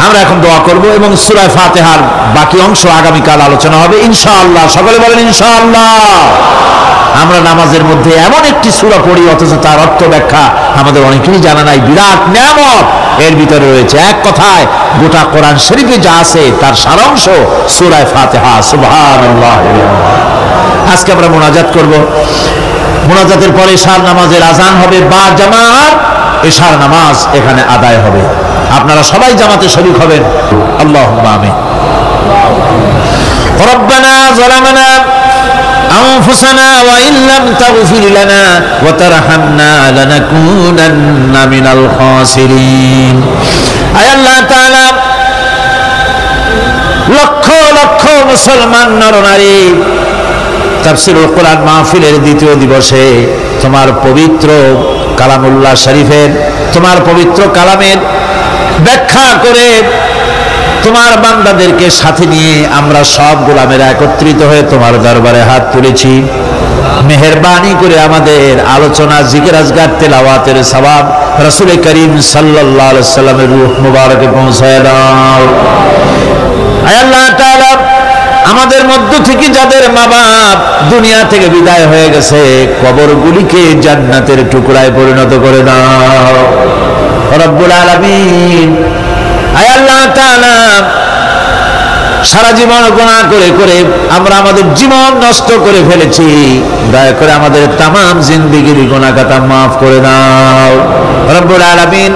আমরা এখন দোয়া করব এবং সূরা ফাতিহার বাকি অংশ আগামীকাল আলোচনা হবে ইনশাআল্লাহ। সকলে বলেন ইনশাআল্লাহ। আমরা নামাজের মধ্যে এমন একটি সূরা পড়ি অথচ তার অর্থ ব্যাখ্যা আমাদের অনেকেরই জানা নাই। বিরাট নিয়ামত এর ভিতরে রয়েছে। এক কথায় গোটা কোরআন শরীফে যা আছে তার সারাংশ সূরা ফাতিহা। সুবহানাল্লাহ। আজকে আমরা মুনাজাত করব। মুনাজাতের পরে এশার নামাজের আজান হবে বা জামাত এশার নামাজ এখানে আদায় হবে। আপনারা সবাই জামাতে শরীক হবেন। আল্লাহুম্মা আমিন। রব্বানা যালামনা أنفسنا وإن لم تغفر لنا وترحمنا لنكونن من الخاسرين। আয় আল্লাহ তাআলা, লক্ষ লক্ষ মুসলমান নরনারী তাফসীরুল কোরআন মাহফিলের দ্বিতীয় দিবসে তোমার পবিত্র কালামুল্লাহ শরীফের, তোমার পবিত্র কালামের ব্যাখ্যা করে তোমার বান্দাদেরকে সাথে নিয়ে আমরা সব গোলামেরা একত্রিত হয়ে তোমার দরবারে হাত তুলেছি। মেহেরবানি করে আমাদের আলোচনা, জিকির, আজকার, তেলাওয়াতের সওয়াব রাসূল করিম সাল্লাল্লাহু আলাইহি সাল্লামের রূহ মুবারকে পৌঁছায় দাও। আয় আল্লাহ তাআলা, আমাদের মধ্য থেকে যাদের মা বাপ দুনিয়া থেকে বিদায় হয়ে গেছে, কবরগুলিকে জান্নাতের টুকরায় পরিণত করে দাও রব্বুল আলামিন। আয় আল্লাহ তাআলা, সারা জীবন গুনাহ করে করে আমরা আমাদের জীবন নষ্ট করে ফেলেছি। দয়া করে আমাদের তামাম জিন্দেগির গুনাহ খাতা মাফ করে দাও রব্বুল আলামিন।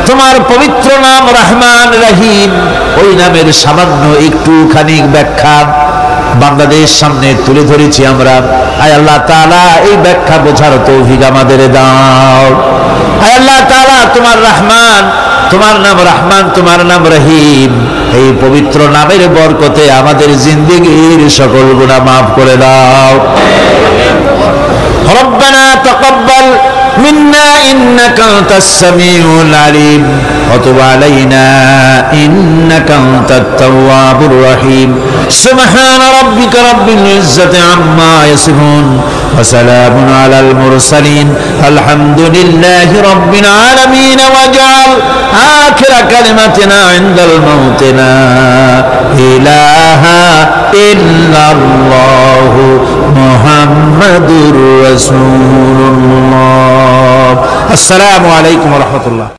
তোমার পবিত্র নাম রহমান রহিম, ওই নামের সামান্য একটুখানি ব্যাখ্যা বাংলাদেশ সামনে তুলে ধরেছি আমরা। আয় আল্লাহ তাআলা, এই ব্যাখ্যা বোঝার তৌফিক আমাদের দাও। আয় আল্লাহ তাআলা, তোমার রহমান, তোমার নাম রহমান, তোমার নাম রহিম, এই পবিত্র নামের বরকতে আমাদের জিন্দেগির সকল গুনাহ মাফ করে দাও। রব্বানা তাকাব্বাল মিন্না ইন্নাকা আনতাস সামিউল আলিম ওয়া তুব আলাইনা ইন্নাকা আনতাত তাওয়াবুর রহিম। সুবহানা রাব্বিকা রাব্বিল ইজ্জাতি আম্মা ইয়াসিফুন ওয়া সালামুন আলাল মুরসালিন আলহামদুলিল্লাহি রাব্বিল আলামিন। ওয়াজআল আখিরা কালিমাতিনা ইনদাল মাউতি লা ইলাহা ইল্লাল্লাহু মুহাম্মাদুর রাসূলুল্লাহ। আসসালামু আলাইকুম ওয়া রাহমাতুল্লাহ।